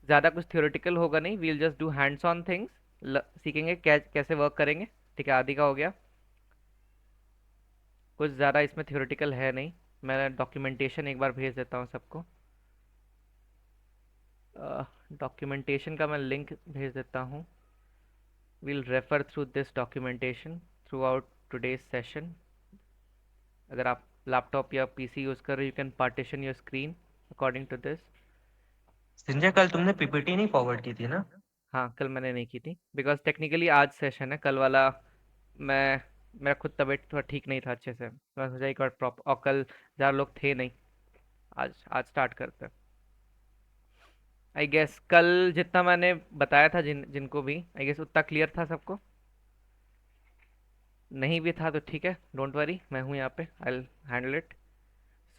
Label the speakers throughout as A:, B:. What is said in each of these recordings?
A: ज़्यादा कुछ थियोरेटिकल होगा नहीं, we'll just do hands on things, सीखेंगे कैसे वर्क करेंगे। ठीक है, आदि का हो गया। कुछ ज़्यादा इसमें थियोरेटिकल है नहीं। मैं डॉक्यूमेंटेशन एक बार भेज देता हूँ सबको। डॉक्यूमेंटेशन का मैं लिंक भेज देता हूँ। We'll refer through this documentation throughout today's session. अगर आप लैपटॉप या पीसी यूज़ कर रहे हो, you can partition your screen according to this.
B: Sanjay, कल तुमने पीपीटी नहीं फॉरवर्ड की थी ना?
A: हाँ, कल मैंने नहीं की थी बिकॉज टेक्निकली आज सेशन है, कल वाला मैं मेरा खुद तबीयत थोड़ा ठीक नहीं था अच्छे से, तो मैं सोचा एक बार प्रॉपर, और कल ज़्यादा लोग थे नहीं। आज आज स्टार्ट करते हैं। आई गेस कल जितना मैंने बताया था जिनको भी, आई गेस उतना क्लियर था सबको। नहीं भी था तो ठीक है, डोंट वरी, मैं हूँ यहाँ पे, I will handle it.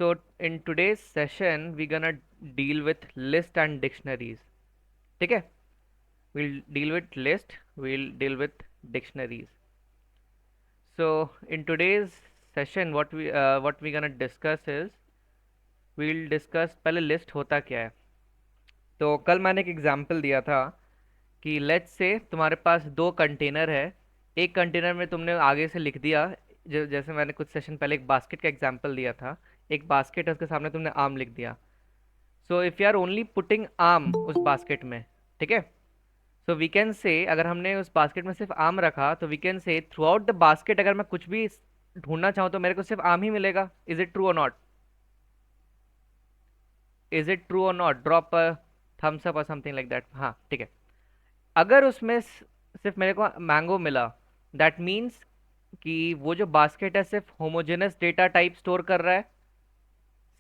A: So in today's session we gonna deal with list and dictionaries. ठीक है, we'll deal with list, we'll deal with dictionaries. So in today's session what we gonna discuss is, we'll discuss पहले list होता क्या है। तो कल मैंने एक एग्जांपल दिया था कि लेट्स से तुम्हारे पास दो कंटेनर है। एक कंटेनर में तुमने आगे से लिख दिया, जैसे मैंने कुछ सेशन पहले एक बास्केट का एग्जांपल दिया था। एक बास्केट है, उसके सामने तुमने आम लिख दिया। So if you are only putting आम उस बास्केट में, ठीक है, सो वी कैन से, अगर हमने उस बास्केट में सिर्फ आम रखा तो we can say throughout the basket अगर मैं कुछ भी ढूंढना चाहूँ तो मेरे को सिर्फ आम ही मिलेगा। इज इट ट्रू और नॉट? इज इट ट्रू और not? Drop a thumbs up और समथिंग लाइक दैट। हाँ ठीक है। अगर उसमें सिर्फ मेरे को मैंगो मिला, दैट मीन्स कि वो जो बास्केट है सिर्फ होमोजेनस डेटा टाइप स्टोर कर रहा है,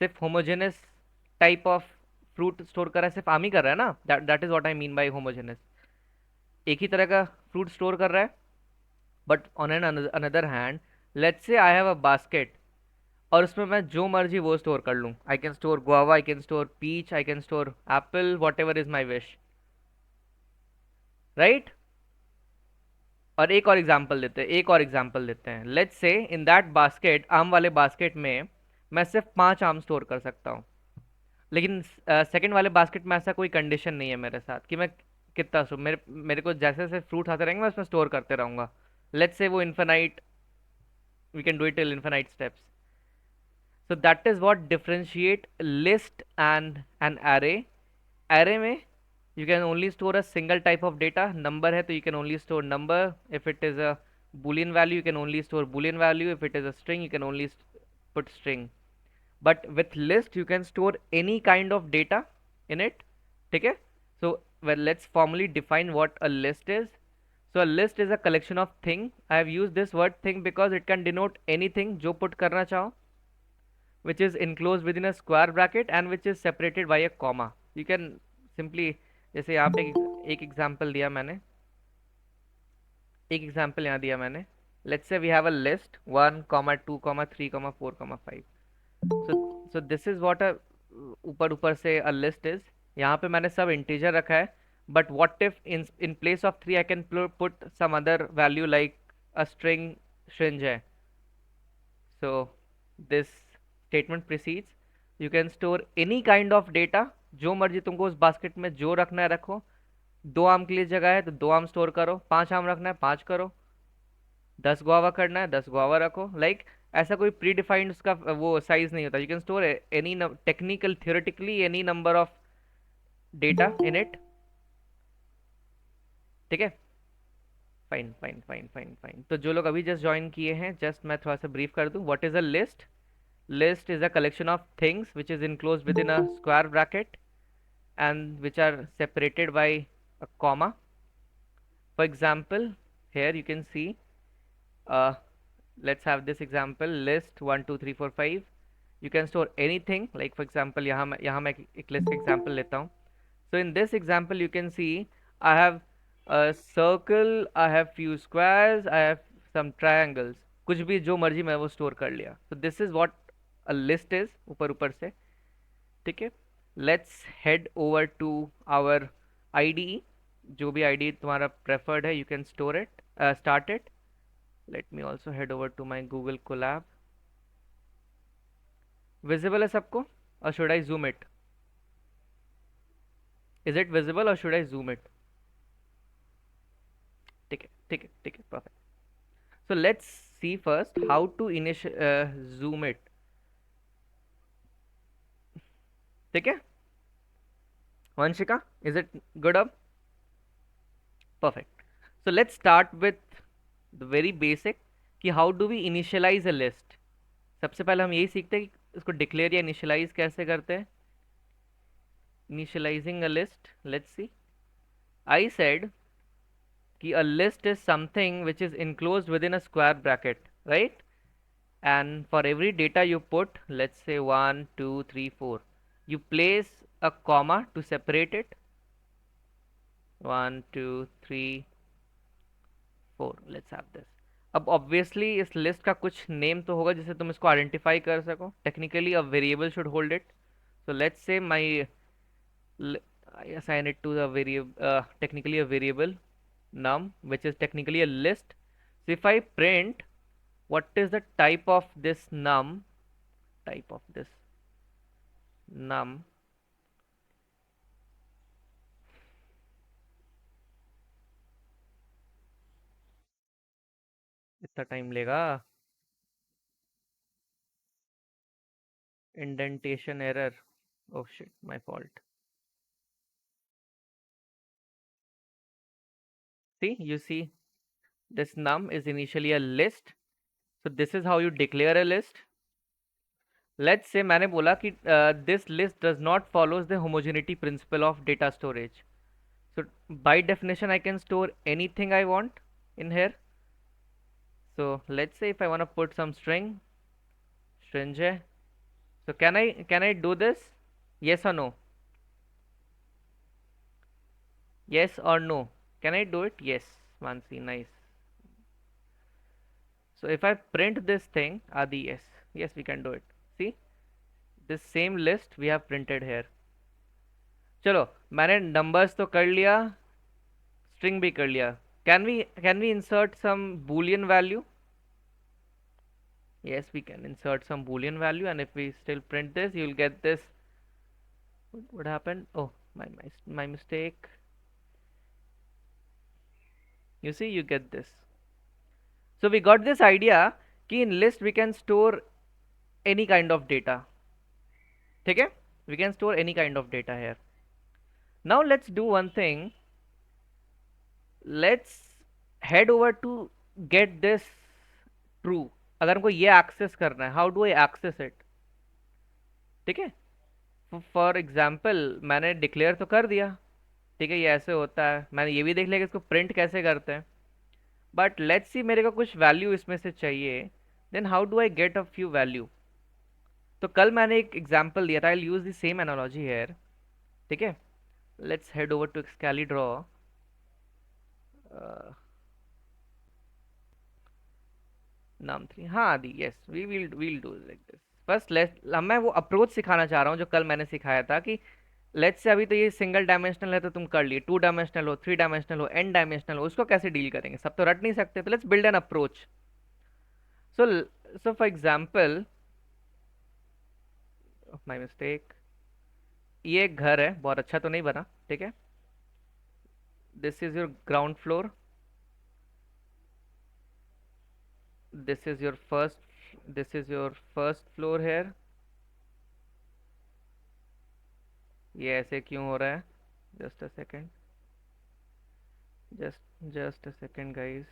A: सिर्फ homogeneous type of fruit store कर रहा है, सिर्फ आम ही कर रहा है ना। That is what I mean by homogeneous. एक ही तरह का फ्रूट स्टोर कर रहा है। But on an another hand, let's say I have a basket और उसमें मैं जो मर्जी वो स्टोर कर लूँ। I can store guava, I can store peach, I can store apple, whatever is my wish, right. और एक और एग्जाम्पल देते हैं, एक और एग्जाम्पल देते हैं। Let's say in that basket, आम वाले बास्केट में मैं सिर्फ 5 आम स्टोर कर सकता हूँ। लेकिन सेकंड वाले बास्केट में ऐसा कोई कंडीशन नहीं है मेरे साथ कि मैं कितना मेरे मेरे को जैसे जैसे फ्रूट आते रहेंगे मैं उसमें स्टोर करते रहूंगा। लेट्स से वो infinite, we can do it till infinite steps. So that is what differentiate list and an array. Array में you can only store a single type of data. Number है तो you can only store number. If it is a boolean value, you can only store boolean value. If it is a string, you can only put string. But with list, you can store any kind of data in it. ठीक है? So well, let's formally define what a list is. So a list is a collection of thing. I have used this word thing because it can denote anything जो put करना चाहो, which is enclosed within a square bracket and which is separated by a comma. You can simply, जैसे यहाँ पे एक example दिया मैंने, एक एग्जांपल यहाँ दिया मैंने। Let's say we have a list 1, 2, 3, 4, 5। So this is what a ऊपर ऊपर से अ लिस्ट इज। यहाँ पे मैंने सब इंटीजर रखा है, but what if in in place of 3 I can put some other value like a string string है। So this statement precedes, you can store any kind of data, जो मर्जी तुमको उस बास्केट में जो रखना है रखो। 2 आम के लिए जगह है तो 2 आम स्टोर करो, 5 आम रखना है 5 करो, 10 गुआवा करना है 10 गुआवा रखो। ऐसा कोई प्री डिफाइंड उसका वो साइज नहीं होता। You can store any, technical theoretically any number of data in it. ठीक है, fine fine fine fine fine. तो जो लोग अभी जस्ट ज्वाइन किए हैं, जस्ट मैं थोड़ा सा ब्रीफ कर दूं, what is a list. List is a collection of things which is enclosed within a square bracket and which are separated by a comma. For example, here you can see, uh, let's have this example, list 1, 2, 3, 4, 5. You can store anything, like for example यहाँ मैं एक list का example लेता हूँ। So in this example you can see I have a circle, I have few squares, I have some triangles, कुछ भी जो मर्जी मैं वो store कर लिया। So this is what a list is, ऊपर ऊपर से। ठीक है, let's head over to our ID. जो भी आईडी तुम्हारा प्रेफर्ड है, you can store it, start it. Let me also head over to my Google Colab. Visible है सबको, और should I zoom it? Is it visible or should I zoom it? ठीक है, ठीक है, ठीक है, perfect. So let's see first how to initial zoom it. ठीक है, Vanshika, is it good up? Perfect. So let's start with the very basic कि how do we initialize a list. सबसे पहले हम यही सीखते हैं कि इसको डिक्लेयर या इनिशियलाइज कैसे करते हैं. Initializing a list, let's see. I said कि a list is something which is enclosed within a square bracket, right? And for every data you put, let's say 1 2 3 4, you place a comma to separate it. 1 2 3 4, let's have this. अब obviously इस list का कुछ name तो होगा जिससे तुम इसको identify कर सको. Technically a variable should hold it. So let's say I assign it to the variable, technically a variable num, which is technically a list. So if I print what is the type of this num, इतना time लेगा. Indentation error. Oh shit, my fault. See, you see, this num is initially a list. So this is how you declare a list. Let's say मैंने बोला कि this list does not follows the homogeneity principle of data storage. So by definition I can store anything I want in here. So let's say if I want to put some string है. So can I do this? Yes or no? Yes or no? Can I do it? Yes. Mansi, nice. So if I print this thing, Adi, yes. Yes, we can do it. See? This same list we have printed here. चलो, मैंने numbers तो कर लिया, string भी कर लिया. Can we insert some boolean value? Yes, we can insert some boolean value, and if we still print this, you'll get this. What happened? Oh, my mistake. You see, you get this. So we got this idea कि in list we can store any kind of data. ठीक है? We can store any kind of data here. Now let's do one thing. Let's head over to get this true. अगर हमको ये access करना है, how do I access it? ठीक है? For example मैंने डिक्लेयर तो कर दिया. ठीक है, ये ऐसे होता है. मैंने ये भी देख लिया कि इसको प्रिंट कैसे करते हैं. बट लेट्स सी, मेरे को कुछ वैल्यू इसमें से चाहिए. Then how do I get a few value? तो कल मैंने एक एग्जाम्पल दिया था. I use the same analogy here. ठीक है, let's head over to Excalidraw. नाम 3. हाँ Aadi, yes, we will do like this. First let मैं वो अप्रोच सिखाना चाह रहा हूँ जो कल मैंने सिखाया था कि लेट्स से अभी तो ये सिंगल डायमेंशनल है तो तुम कर लिए, 2 डायमेंशनल हो, 3 डायमेंशनल हो, n डायमेंशनल हो, उसको कैसे डील करेंगे? सब तो रट नहीं सकते. तो let's build an approach. So so for example, my mistake, ये एक घर है, बहुत अच्छा तो नहीं बना. ठीक है, this is your ground floor, this is your first floor here. ये ऐसे क्यों हो रहा है? Just a second, just a second guys.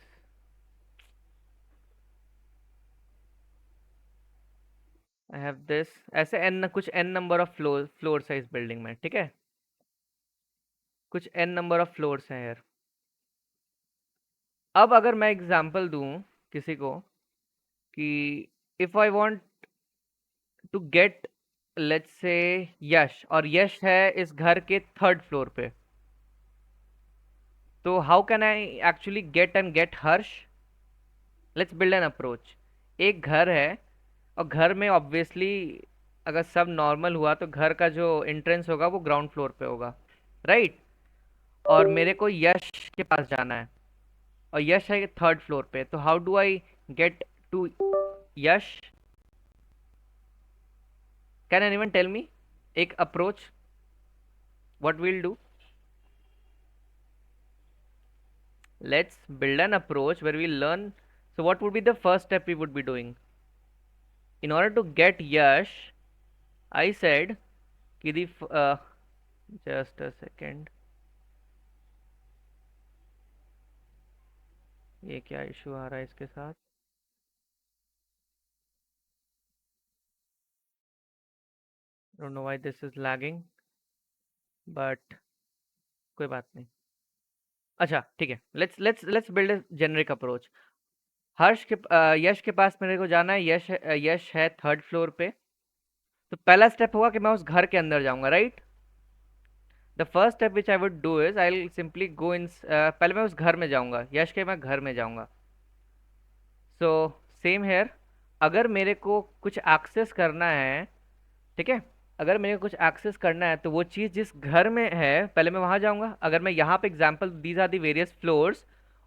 A: I have this. ऐसे एन, कुछ n number of floor size building में. ठीक है, कुछ एन नंबर ऑफ फ्लोर्स हैं यार. अब अगर मैं एग्जांपल दूं किसी को कि if I want to get, let's say, Yash, और यश है इस घर के 3rd फ्लोर पे, तो how can I actually get Harsh? Let's build an approach. एक घर है और घर में ऑब्वियसली अगर सब नॉर्मल हुआ तो घर का जो एंट्रेंस होगा वो ग्राउंड फ्लोर पे होगा, राइट? और मेरे को यश के पास जाना है और यश है 3rd फ्लोर पे. तो how do I get to Yash? Can anyone tell me एक approach what will do? Let's build an approach where we learn. So what would be the first step we would be doing? In order to get Yash, I said कि just a second. ये क्या issue आ रहा है इसके साथ? Don't know why this is lagging, but कोई बात नहीं. अच्छा ठीक है. Let's build a generic approach. यश के पास मेरे को जाना है. यश है थर्ड फ्लोर पे. तो पहला स्टेप होगा कि मैं उस घर के अंदर जाऊंगा, right? The first step which I would do is I will simply go in. पहले मैं उस घर में जाऊंगा, यश के मैं घर में जाऊंगा. So same here. अगर मेरे को कुछ एक्सेस करना है, ठीक है, अगर मेरे को कुछ एक्सेस करना है तो वो चीज़ जिस घर में है पहले मैं वहाँ जाऊँगा. अगर मैं यहाँ पे example, these are the various floors.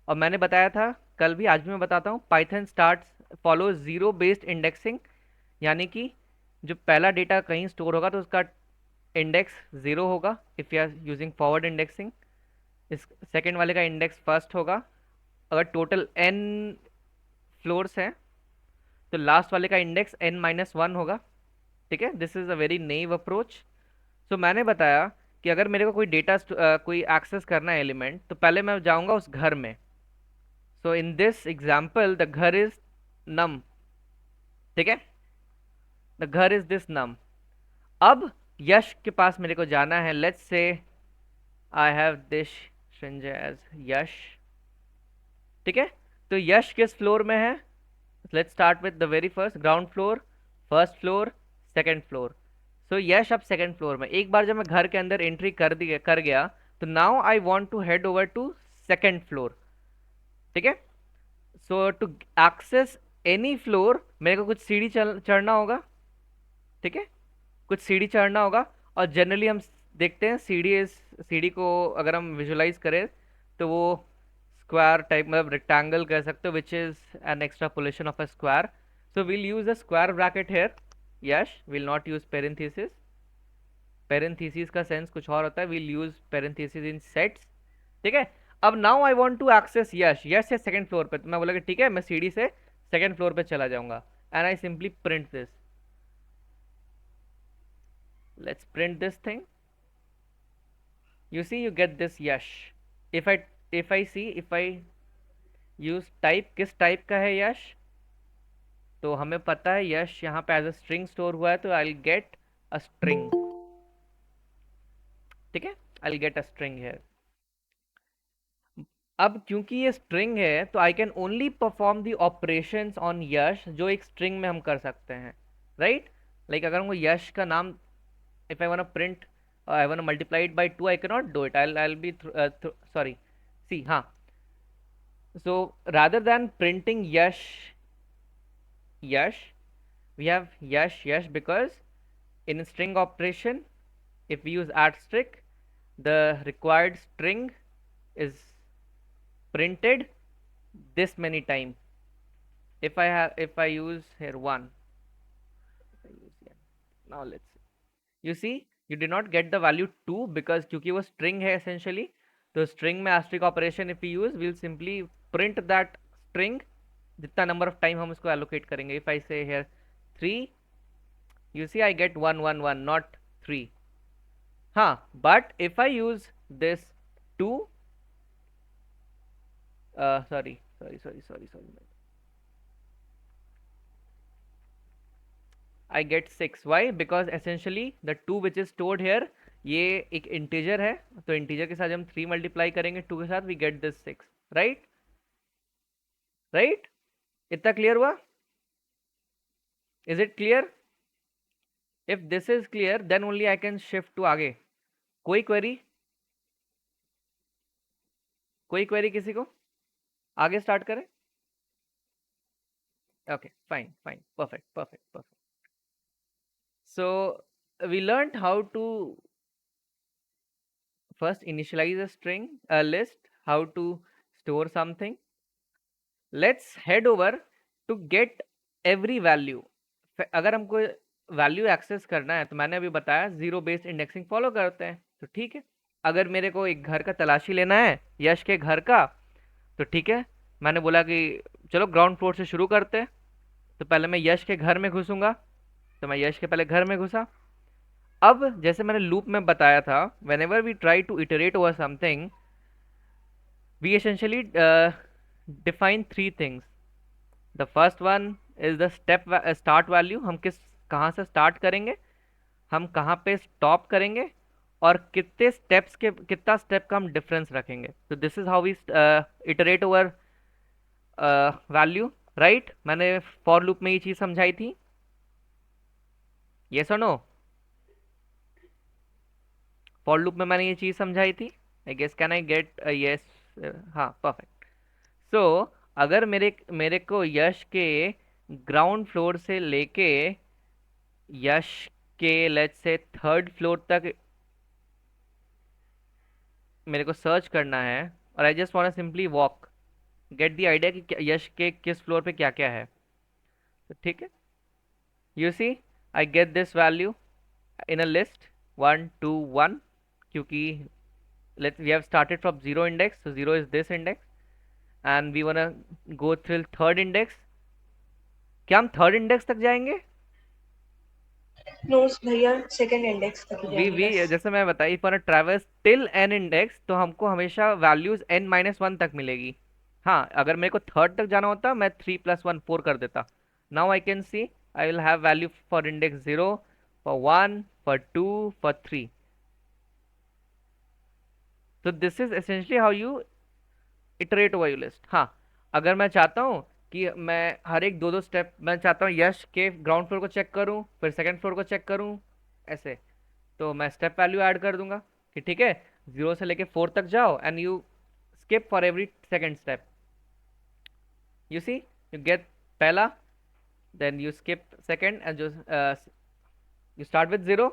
A: और मैंने बताया था कल भी, आज भी मैं बताता हूँ, Python starts follow zero based indexing. यानी कि जो पहला डेटा कहीं स्टोर होगा तो उसका इंडेक्स ज़ीरो होगा if you are using forward indexing. इस सेकेंड वाले का इंडेक्स फर्स्ट होगा. अगर टोटल n फ्लोर्स हैं तो लास्ट वाले का इंडेक्स n-1 होगा. ठीक है, this is a very naive approach. So मैंने बताया कि अगर मेरे को कोई डेटा कोई एक्सेस करना है एलिमेंट, तो पहले मैं जाऊंगा उस घर में. सो इन दिस एग्जाम्पल द घर इज नम. ठीक है, द घर इज दिस नम. अब यश के पास मेरे को जाना है. Let's say I have this Sanjay as Yash. ठीक है, तो यश किस फ्लोर में है? Let's start with the very first, ground floor, first floor, second floor. So Yash अब सेकंड फ्लोर में. एक बार जब मैं घर के अंदर एंट्री कर गया तो now I want to head over to second floor. ठीक है, so to access any floor मेरे को कुछ सीढ़ी चढ़ना होगा. ठीक है, कुछ सीढ़ी चढ़ना होगा. और जनरली हम देखते हैं सीढ़ी को अगर हम विजुलाइज करें तो वो स्क्वायर टाइप, मतलब रेक्टेंगल कह सकते हो, which is an extrapolation of a square. So will use a square bracket here. Yash will not use parenthesis. Parenthesis का सेंस कुछ और होता है. Will use parenthesis in sets. ठीक है, अब now I want to access Yash. Yash है सेकंड फ्लोर पे, तो मैं बोला कि ठीक है, मैं सीढ़ी से सेकंड फ्लोर पे चला जाऊंगा. And I simply print this. Let's print this thing. You see, you get this yash. If I use type, किस टाइप का है यश? तो हमें पता है यश यहाँ पे एज अ स्ट्रिंग स्टोर हुआ है, तो I will get a string. ठीक है, I will get a string है. अब क्योंकि ये स्ट्रिंग है तो I can only perform the operations on Yash जो एक स्ट्रिंग में हम कर सकते हैं, राइट? लाइक अगर हमको यश का नाम, if I want to print, I want to multiply it by 2, I cannot do it. I'll be sorry. See, हाँ. So rather than printing yash, we have yash because in string operation, if we use *, the required string is printed this many time. If I use here 1, now let's see. You see, you did not get the value 2 because क्योंकि वो string है essentially. तो string में asterisk operation if we use, we'll simply print that string जितना number of time हम उसको allocate करेंगे. If I say here 3, you see I get 1 1 1, not 3. हाँ, but if I use this 2, sorry. I get 6. Why? Because essentially the 2 which is stored here, ये एक integer है, तो integer के साथ हम 3 मल्टीप्लाई करेंगे 2 के साथ, we get this 6. Right? Right? इतना क्लियर हुआ? Is it clear? If this is clear then only I can shift to आगे. कोई क्वेरी? कोई क्वेरी किसी को? आगे स्टार्ट करें? Okay, fine, perfect. So we learned how to first initialize a string, a list, how to store something. Let's head over to get every value. अगर हमको value access करना है तो मैंने अभी बताया जीरो बेस्ड इंडेक्सिंग फॉलो करते हैं, तो ठीक है. अगर मेरे को एक घर का तलाशी लेना है, यश के घर का, तो ठीक है, मैंने बोला कि चलो ग्राउंड फ्लोर से शुरू करते हैं। तो पहले मैं यश के घर में घुसूंगा। तो मैं यश के पहले घर में घुसा। अब जैसे मैंने लूप में बताया था, whenever we try to iterate over something, we essentially define three things. The first one is the step start value, हम किस कहाँ से स्टार्ट करेंगे, हम कहाँ पे स्टॉप करेंगे, और कितने स्टेप्स के कितना स्टेप का हम डिफरेंस रखेंगे। तो this is how we iterate over value, right. मैंने फॉर लूप में ये चीज समझाई थी, यस और नो। फॉर लूप में मैंने ये चीज समझाई थी, I guess, can I get yes? हाँ, परफेक्ट। सो अगर मेरे मेरे को यश के ग्राउंड फ्लोर से लेके यश के लेट्स से थर्ड फ्लोर तक मेरे को सर्च करना है, और I just want simply walk, get the idea कि यश के किस फ्लोर पे क्या क्या है। तो ठीक है, you see, I get this value in a list 1 2 1, क्योंकि let's we have started from zero index, so zero is this index, and we wanna go till third index। क्या हम थर्ड इंडेक्स तक जाएंगे?
C: नो भैया, second index तक ही
A: we
C: जाएंगे
A: we
C: बस।
A: जैसे मैं बताई, if want traverse till an index, तो हमको हमेशा वैल्यूज n-1 तक मिलेगी। हाँ, अगर मेरे को थर्ड तक जाना होता मैं 3 + 1 4 कर देता। Now I can see I will have value for index 0, for 1, for 2, for 3। तो this is essentially how you iterate over your list. हाँ, अगर मैं चाहता हूँ कि मैं हर एक दो दो स्टेप, मैं चाहता हूँ यश के ग्राउंड फ्लोर को चेक करूँ, फिर सेकंड फ्लोर को चेक करूँ, ऐसे, तो मैं स्टेप वैल्यू ऐड कर दूंगा कि ठीक है, 0 से लेके 4 तक जाओ and you skip for every second step. You see, you get पहला, then you skip second, and जो you start with 0,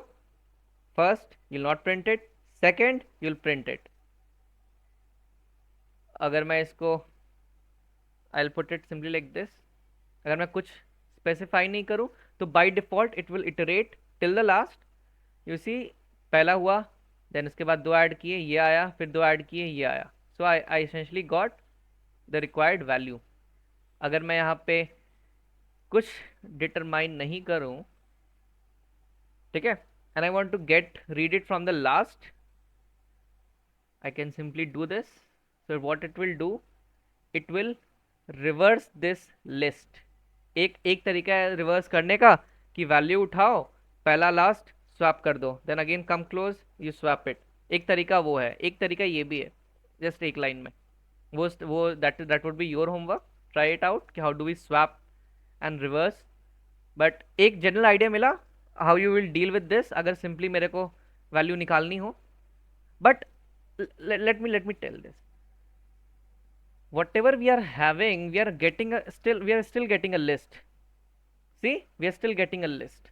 A: first you not print it, second you will print it. अगर मैं इसको, I will put it simply like this, अगर मैं कुछ specify नहीं करूं, तो by default it will iterate till the last. You see, पहला हुआ, देन उसके बाद दो ऐड किए, ये आया, फिर दो ऐड किए, ये आया। So I essentially got the required value. अगर मैं यहाँ पे कुछ डिटरमाइन नहीं करूं, ठीक है, and I want to get read it from the last, I can simply do this. So what it will do, it will reverse this list. एक एक तरीका है रिवर्स करने का, कि वैल्यू उठाओ, पहला लास्ट स्वैप कर दो, then again come close, you swap it. एक तरीका वो है, एक तरीका ये भी है, जस्ट एक लाइन में। वो that would be your homework, try it out कि how do we swap and reverse. But एक जनरल आइडिया मिला how you will deal with this, अगर सिंपली मेरे को वैल्यू निकालनी हो। But let me tell this, whatever we are having, we are getting a still we are still getting a list। see, we are still getting a list।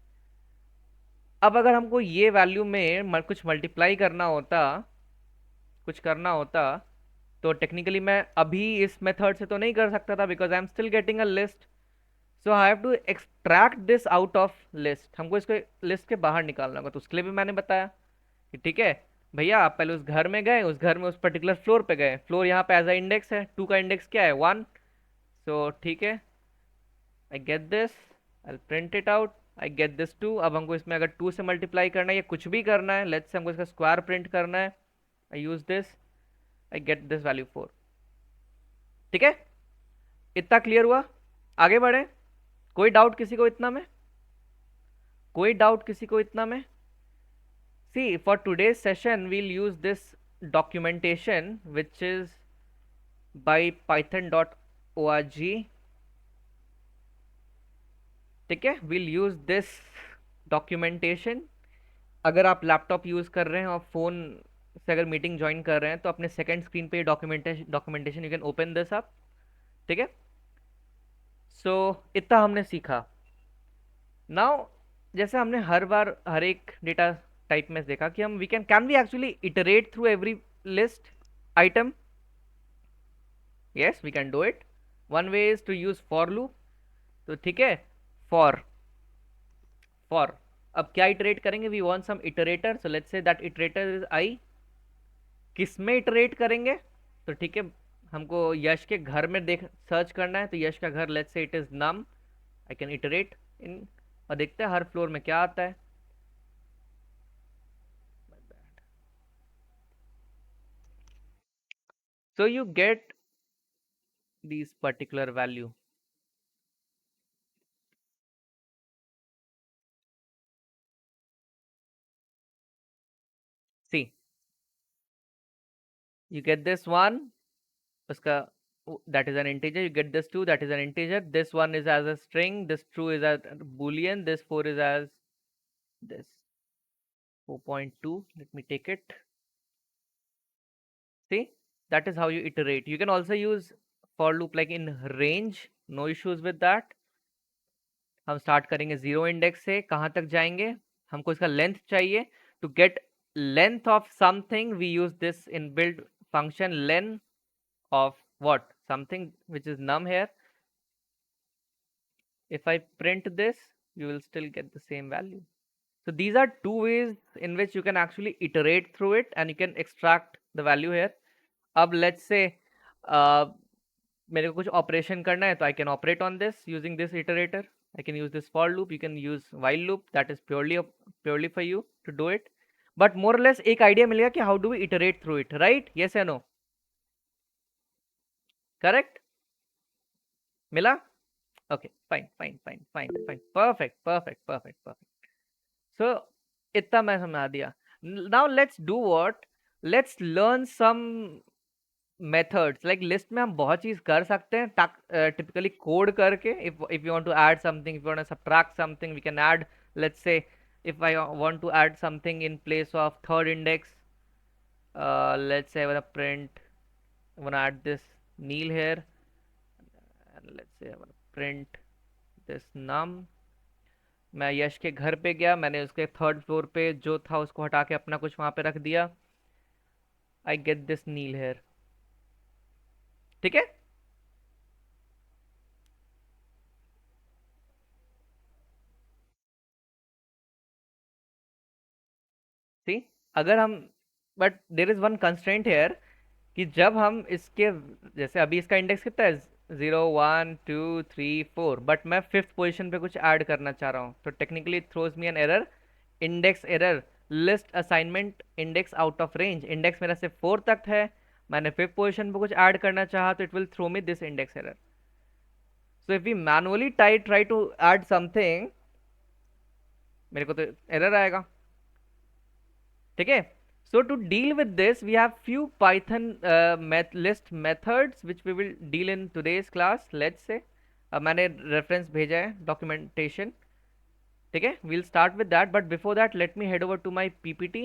A: अब अगर हमको ये value में कुछ मल्टीप्लाई करना होता, कुछ करना होता, तो टेक्निकली मैं अभी इस मेथड से तो नहीं कर सकता था, because I am still getting a list. So I have to extract this out of list, हमको इसको लिस्ट के बाहर निकालना होगा। तो उसके लिए भी मैंने बताया कि ठीक है भैया, आप पहले उस घर में गए, उस घर में उस पर्टिकुलर फ्लोर पे गए, फ्लोर यहाँ पे एज अ इंडेक्स है, 2 का इंडेक्स क्या है, 1। सो ठीक है, आई get this, I print it out, I get this 2। अब हमको इसमें अगर 2 से मल्टीप्लाई करना है या कुछ भी करना है, लेट्स से हमको इसका स्क्वायर प्रिंट करना है, I use this, I get this value 4। ठीक है, इतना क्लियर हुआ? आगे बढ़े, कोई डाउट किसी को इतना में? कोई डाउट किसी को इतना में? see, for today's session we'll use this documentation which is by python.org। ठीक है, we'll use this documentation। अगर आप लैपटॉप यूज कर रहे हैं और फोन से अगर मीटिंग ज्वाइन कर रहे हैं, तो अपने सेकंड स्क्रीन पे documentation you can open this up. ठीक है, सो इतना हमने सीखा। नाउ, जैसे हमने हर बार हर एक डेटा टाइप में देखा कि हम can we actually iterate through every list item? Yes, we can do it. One way is to use for loop. तो ठीक है, फॉर फॉर अब क्या इटरेट करेंगे, we want some iterator, so let's say that iterator is I. किस में iterate करेंगे? तो ठीक है, हमको यश के घर में देख सर्च करना है, तो यश का घर let's say it is num, I can iterate in, और देखते हैं हर फ्लोर में क्या आता है. So you get these particular value. See, you get this one, uska, that is an integer. You get this 2, that is an integer. This one is as a string. This true is as a boolean. This 4 is as this 4.2. Let me take it. See, that is how you iterate. You can also use for loop like in range. No issues with that. हम start करेंगे 0 index से, कहाँ तक जाएंगे, हमको इसका length चाहिए. To get length of something we use this in build function len of what, something which is num here. If I print this, you will still get the same value. So these are two ways in which you can actually iterate through it and you can extract the value here. अब let's say मेरे को कुछ operation करना है, तो I can operate on this using this iterator. I can use this for loop, you can use while loop, that is purely for you to do it. But more or less एक idea मिल गया कि how do we iterate through it, right? Yes or no? Correct? मिला? Okay, fine. Perfect. So इतना मैं समझा दिया. Now let's do what? Let's learn some methods. Like list में हम बहुत चीज कर सकते हैं, typically code करके. If you want to add something, if you want to subtract something, we can add. Let's say if I want to add something in place of third index, let's say I want to print, I want to add this Neil here, and let's say I want to print this num. मैं यश के घर पे गया, मैंने उसके third floor पे जो था उसको हटा के अपना कुछ वहां पे रख दिया. I get this nil here. ठीक है. सी, अगर हम, but there is one constraint here, कि जब हम इसके, जैसे अभी इसका इंडेक्स कितना है, 0 1 2 3 4, बट मैं फिफ्थ पोजीशन पे कुछ ऐड करना चाह रहा हूँ, तो technically it throws me an error, index error, list assignment index out of range. Index मेरा सिर्फ 4 तक है, मैंने फिफ्थ पोजीशन पे कुछ ऐड करना चाहा, तो it will throw me this index error. So if we manually try to add something, मेरे को तो एरर आएगा. ठीक है. So to deal with this, we have few Python list methods which we will deal in today's class. Let's say मैंने reference भेजा है documentation. ठीक है. We'll start with that, but before that, let me head over to my PPT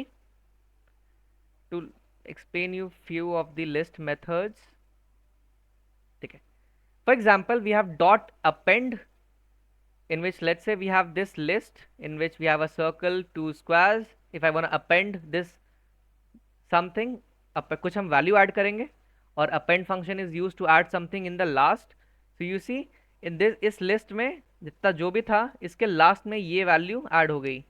A: to explain you few of the list methods. ठीक है. For example, we have dot append, in which let's say we have this list in which we have a circle, two squares. If I want to append this something, कुछ हम value add करेंगे, और append function is use to add something in the last. So you see in this, इस list में जितना जो भी था, इसके लास्ट में ये वैल्यू ऐड हो गई.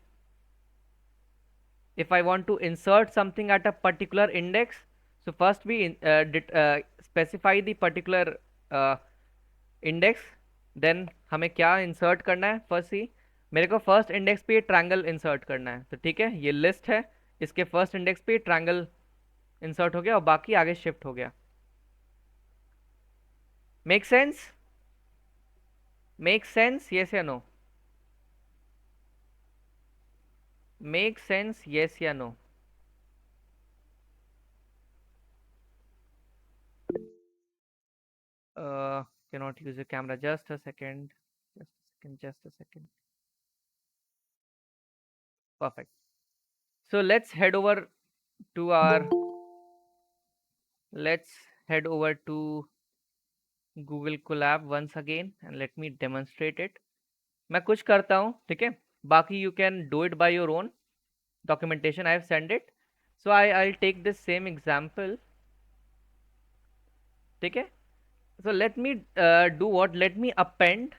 A: if I want to insert something at a particular index, so first we specify the particular index, then हमें क्या insert करना है. फर्स्ट ही मेरे को फर्स्ट इंडेक्स पे ट्रायंगल इंसर्ट करना है, तो ठीक है, ये लिस्ट है, इसके फर्स्ट इंडेक्स पे ट्रायंगल इंसर्ट हो गया और बाकी आगे शिफ्ट हो गया. Make sense? Make sense, yes या नो? मेक सेंस, यस या no? Cannot use your camera, just a second, just a second. Perfect. So let's head over to our, let's head over to Google Colab once again and let me demonstrate it. मैं कुछ करता हूँ, ठीक है, बाकी you can do it by your own. Documentation I have sent it, so I'll take this same example. ठीक है. So let me do what, let me append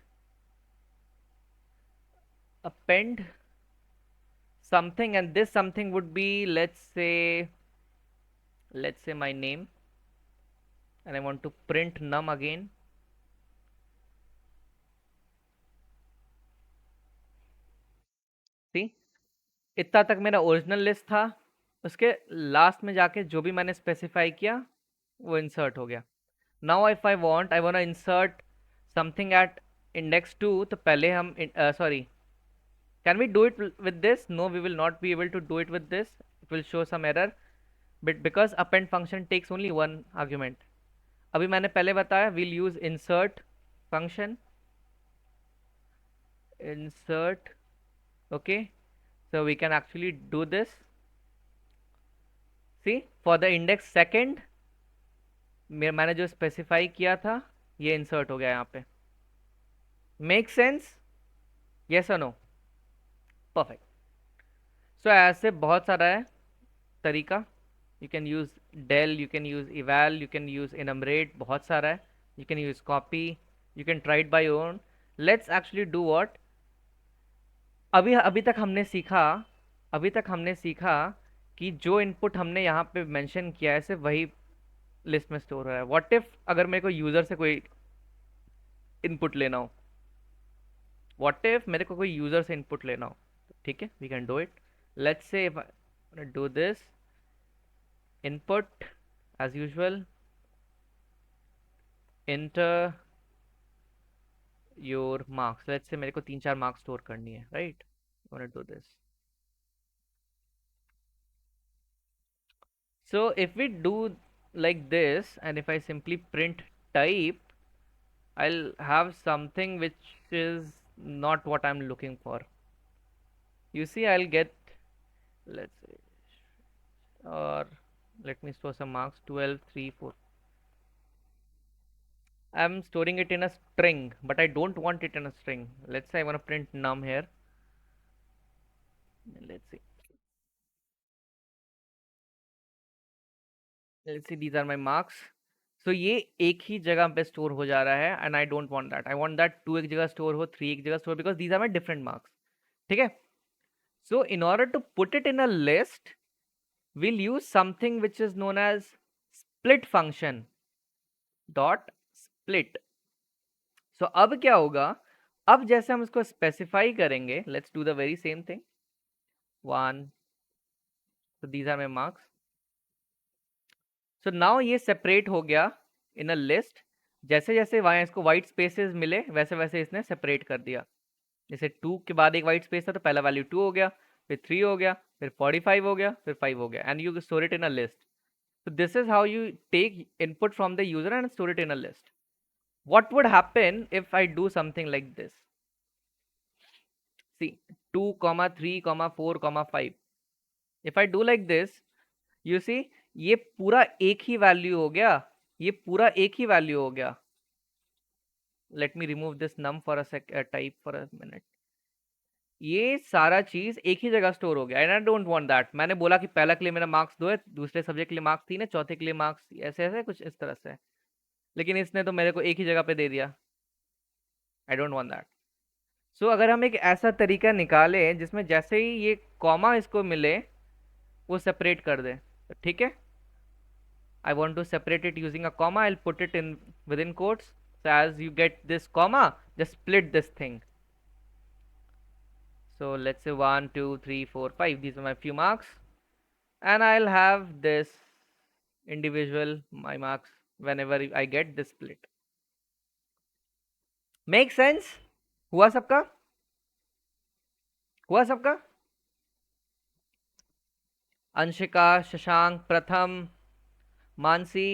A: something, and this something would be, let's say my name. and I want to print num again. See, इतना तक मेरा original list था, उसके last में जाके जो भी मैंने स्पेसिफाई किया वो इंसर्ट हो गया. Now if I want insert something at index 2, तो पहले हम sorry, can we do it with this? No, we will not be able to do it with this. It will show some error, but because append function takes only one argument. अभी मैंने पहले बताया we'll use insert function, insert. Okay, so we can actually do this. See, for the index second मैंने जो specify किया था ये insert हो गया यहाँ पे. Make sense? यस और नो? परफेक्ट. सो ऐसे बहुत सारा है तरीका. You can use del, you can use eval, you can use enumerate, बहुत सारा है. You can use copy, you can try it by your own. Let's actually do what अभी अभी तक हमने सीखा. अभी तक हमने सीखा कि जो इनपुट हमने यहाँ पे मेंशन किया है सिर्फ वही लिस्ट में स्टोर हो रहा है. व्हाट इफ अगर मेरे को यूजर से कोई इनपुट लेना हो, व्हाट इफ मेरे को कोई यूजर से इनपुट लेना हो, ठीक है, we can do it. Let's say if I do this input as usual, enter your marks. Let's say मेरे को 3-4 मार्क्स स्टोर करनी है, right? I want to do this. So if we do like this, and if I simply print type, I'll have something which is not what I'm looking for. You see, I'll get, let's say, or let me store some marks, 12, 3, 4. I'm storing it in a string, but I don't want it in a string. Let's say I want to print num here. Let's see. Let's see, these are my marks. So ये एक ही जगह पे store हो जा रहा है, and I don't want that. I want that 2 एक जगह स्टोर हो, 3 एक जगह store, because these are my different marks. ठीक है? So in order to put it in a list, we'll use something which is known as split function. Dot split. So अब क्या होगा? अब जैसे हम इसको स्पेसिफाई करेंगे, let's do the very same thing. 1. So these are my marks. So now ये separate हो गया इन अ लिस्ट. जैसे जैसे वहाँ इसको वाइट स्पेसेस मिले वैसे वैसे इसने सेपरेट कर दिया. जैसे 2 के बाद एक वाइट स्पेस था तो पहला वैल्यू 2 हो गया, फिर 3 हो गया, फिर 45 हो गया, फिर 5 हो गया, and you store it in a list. So this is how you take input from the user and store it in a list. What would happen if I do something like this? See, 2, 3, 4, 5. If I do like this, you see, ये पूरा एक ही value हो गया. ये पूरा एक ही value हो गया. Let me remove this num for a type for a minute. ये सारा चीज एक ही जगह स्टोर हो गया, and I don't want that. मैंने बोला कि पहला के लिए मेरा मार्क्स 2 है, दूसरे सब्जेक्ट के लिए मार्क्स 3 है, चौथे के लिए मार्क्स ऐसे ऐसे कुछ इस तरह से. लेकिन इसने तो मेरे को एक ही जगह पे दे दिया. I don't want that. So अगर हम एक ऐसा तरीका निकालें जिसमें जैसे ही ये कॉमा इसको मिले वो सेपरेट कर दे, तो ठीक है. I want to separate it using a comma. I'll put it in within quotes. So as you get this comma, just split this thing. So let's say 1, 2, 3, 4, 5. These are my few marks, and I'll have this individual my marks whenever I get this split. Make sense? हुआ सबका? हुआ सबका? Anshika, Shashank, Pratham, Mansi,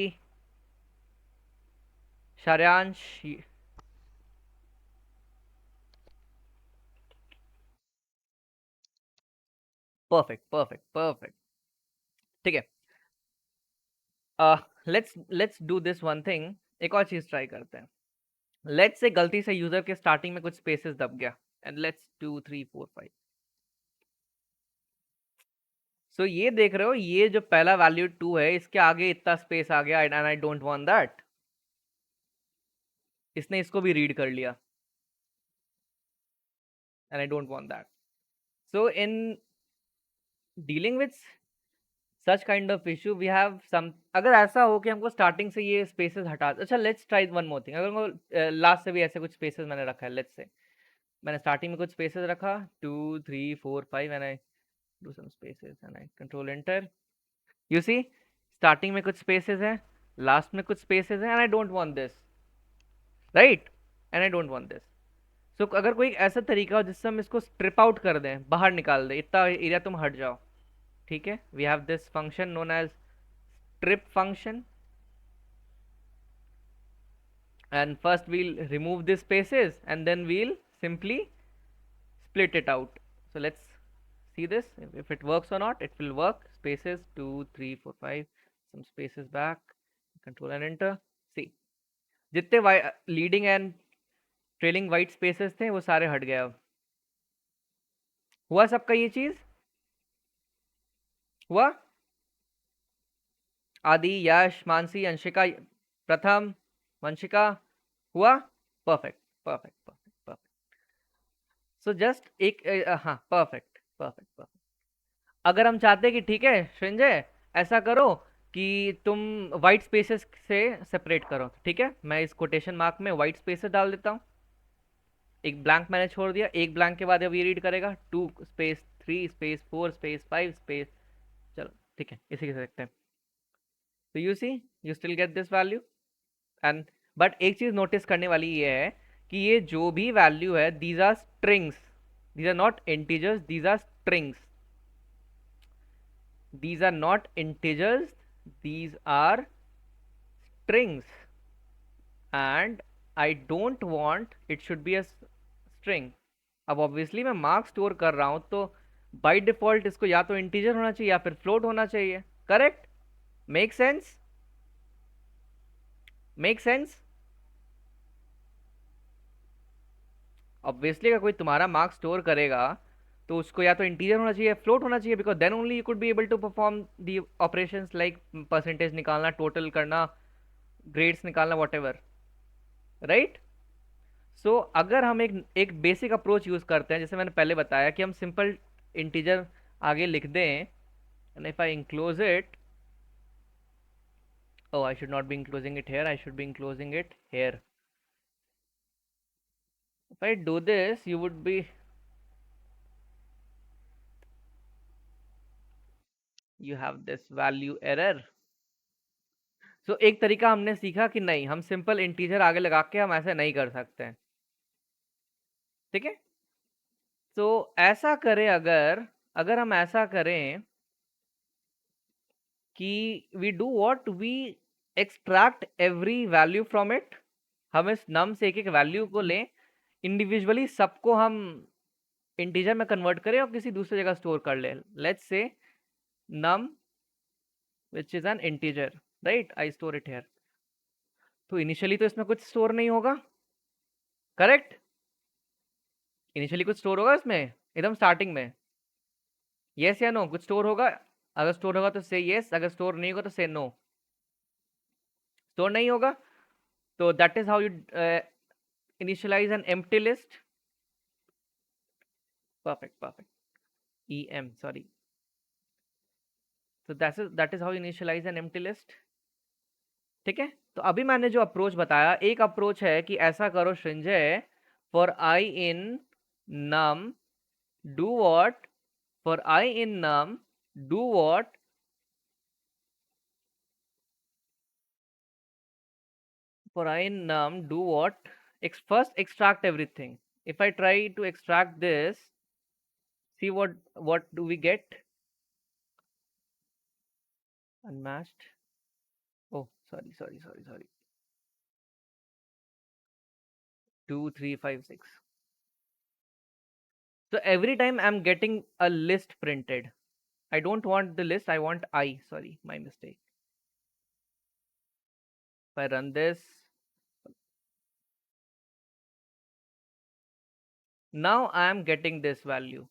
A: Sharyansh. Perfect perfect perfect. ठीक है. Let's do this one thing. एक और चीज try करते हैं. लेट्स से गलती से यूजर के स्टार्टिंग में कुछ स्पेसेस दब गया, एंड लेट्स 2, 3, 4, 5. सो ये देख रहे हो, ये जो पहला वैल्यू 2 है इसके आगे इतना स्पेस आ गया, and I don't want that. इसने इसको भी रीड कर लिया, and I don't want that. So in dealing with such kind of issue we have some, अगर ऐसा हो कि हमको स्टार्टिंग से ये स्पेसेस हटा, अच्छा let's try one more thing, अगर हमको लास्ट से भी ऐसे कुछ स्पेसेस मैंने रखा है, लेट्स से मैंने स्टार्टिंग में कुछ स्पेसेस रखा 2 3 4 5 and I do some spaces and I control enter, you see starting में कुछ स्पेसेस हैं, लास्ट में कुछ स्पेसेस हैं, and I don't want this, right, and I don't want this. So अगर कोई ऐसा तरीका हो जिससे हम इसको स्ट्रिप आउट कर दें, बाहर निकाल दें, इतना एरिया तुम हट जाओ, ठीक है, we have this function known as strip function, and first we'll remove these spaces and then we'll simply split it out. So let's see this, if it works or not. It will work. Spaces 2 3 4 5, some spaces back, control and enter. See, जितने leading and trailing white spaces थे वो सारे हट गए। अब हुआ सबका ये चीज हुआ? आदि, यश, मानसी, अंशिका, प्रथम, वंशिका, हुआ? Perfect perfect perfect perfect. So just एक हाँ, परफेक्ट परफेक्ट परफेक्ट। अगर हम चाहते हैं कि ठीक है संजय ऐसा करो कि तुम वाइट स्पेसेस से सेपरेट करो, ठीक है, मैं इस कोटेशन मार्क में वाइट स्पेसेस डाल देता हूँ, एक ब्लैंक मैंने छोड़ दिया, एक ब्लैंक के बाद अब ये रीड करेगा 2 स्पेस 3 स्पेस 4 स्पेस 5 स्पेस, चलो ठीक है, इसी के साथ देखते हैं। तो you see you still get this value and, but एक चीज नोटिस करने वाली ये है कि ये जो भी वैल्यू है these are strings, these are not integers, these are strings, these are not integers, these are strings, and I don't want it should be a string. अब ऑब्वियसली मैं मार्क्स स्टोर कर रहा हूं तो बाय डिफॉल्ट इसको या तो integer होना चाहिए या फिर फ्लोट होना चाहिए, correct? Make sense? Make sense? Obviously अगर कोई तुम्हारा मार्क्स स्टोर करेगा तो उसको या तो इंटीजर होना चाहिए, फ्लोट होना चाहिए, because then only you could be able to perform the operations like percentage निकालना, टोटल करना, ग्रेड्स निकालना, वॉट एवर, राइट? सो अगर हम एक बेसिक अप्रोच यूज करते हैं, जैसे मैंने पहले बताया कि हम सिंपल इंटीजर आगे लिख दें, and if I enclose it, oh I should not be enclosing it here, I should be enclosing it here. If I do this you would be, you have this value error. सो एक तरीका हमने सीखा कि नहीं, हम simple integer आगे लगा के हम ऐसे नहीं कर सकते हैं, ठीक है? तो ऐसा करें, अगर अगर हम ऐसा करें कि we do what, we extract every value from it, हम इस नम से एक एक वैल्यू को लें, इंडिविजुअली सबको हम इंटीजर में कन्वर्ट करें और किसी दूसरी जगह स्टोर कर लें। Let's say num which is an integer, right, I store it here. तो इनिशियली तो इसमें कुछ स्टोर नहीं होगा, करेक्ट? इनिशियली कुछ स्टोर होगा इसमें एकदम स्टार्टिंग में, यस या नो? कुछ स्टोर होगा? अगर स्टोर होगा तो से यस, अगर स्टोर नहीं होगा तो से नो। स्टोर नहीं होगा तो that is how you initialize an empty list. Perfect perfect, em, sorry. So that is how you initialize an empty list, ठीक है? तो अभी मैंने जो अप्रोच बताया, एक अप्रोच है कि ऐसा करो Sanjay, for I in num do what, for I in num do what, for I in num do what, first extract everything. If I try to extract this, see what do we get? Unmatched, oh sorry, 2 3 5 6. So every time I'm getting a list printed, I don't want the list, I want I, sorry, my mistake. If I run this, now I am getting this value,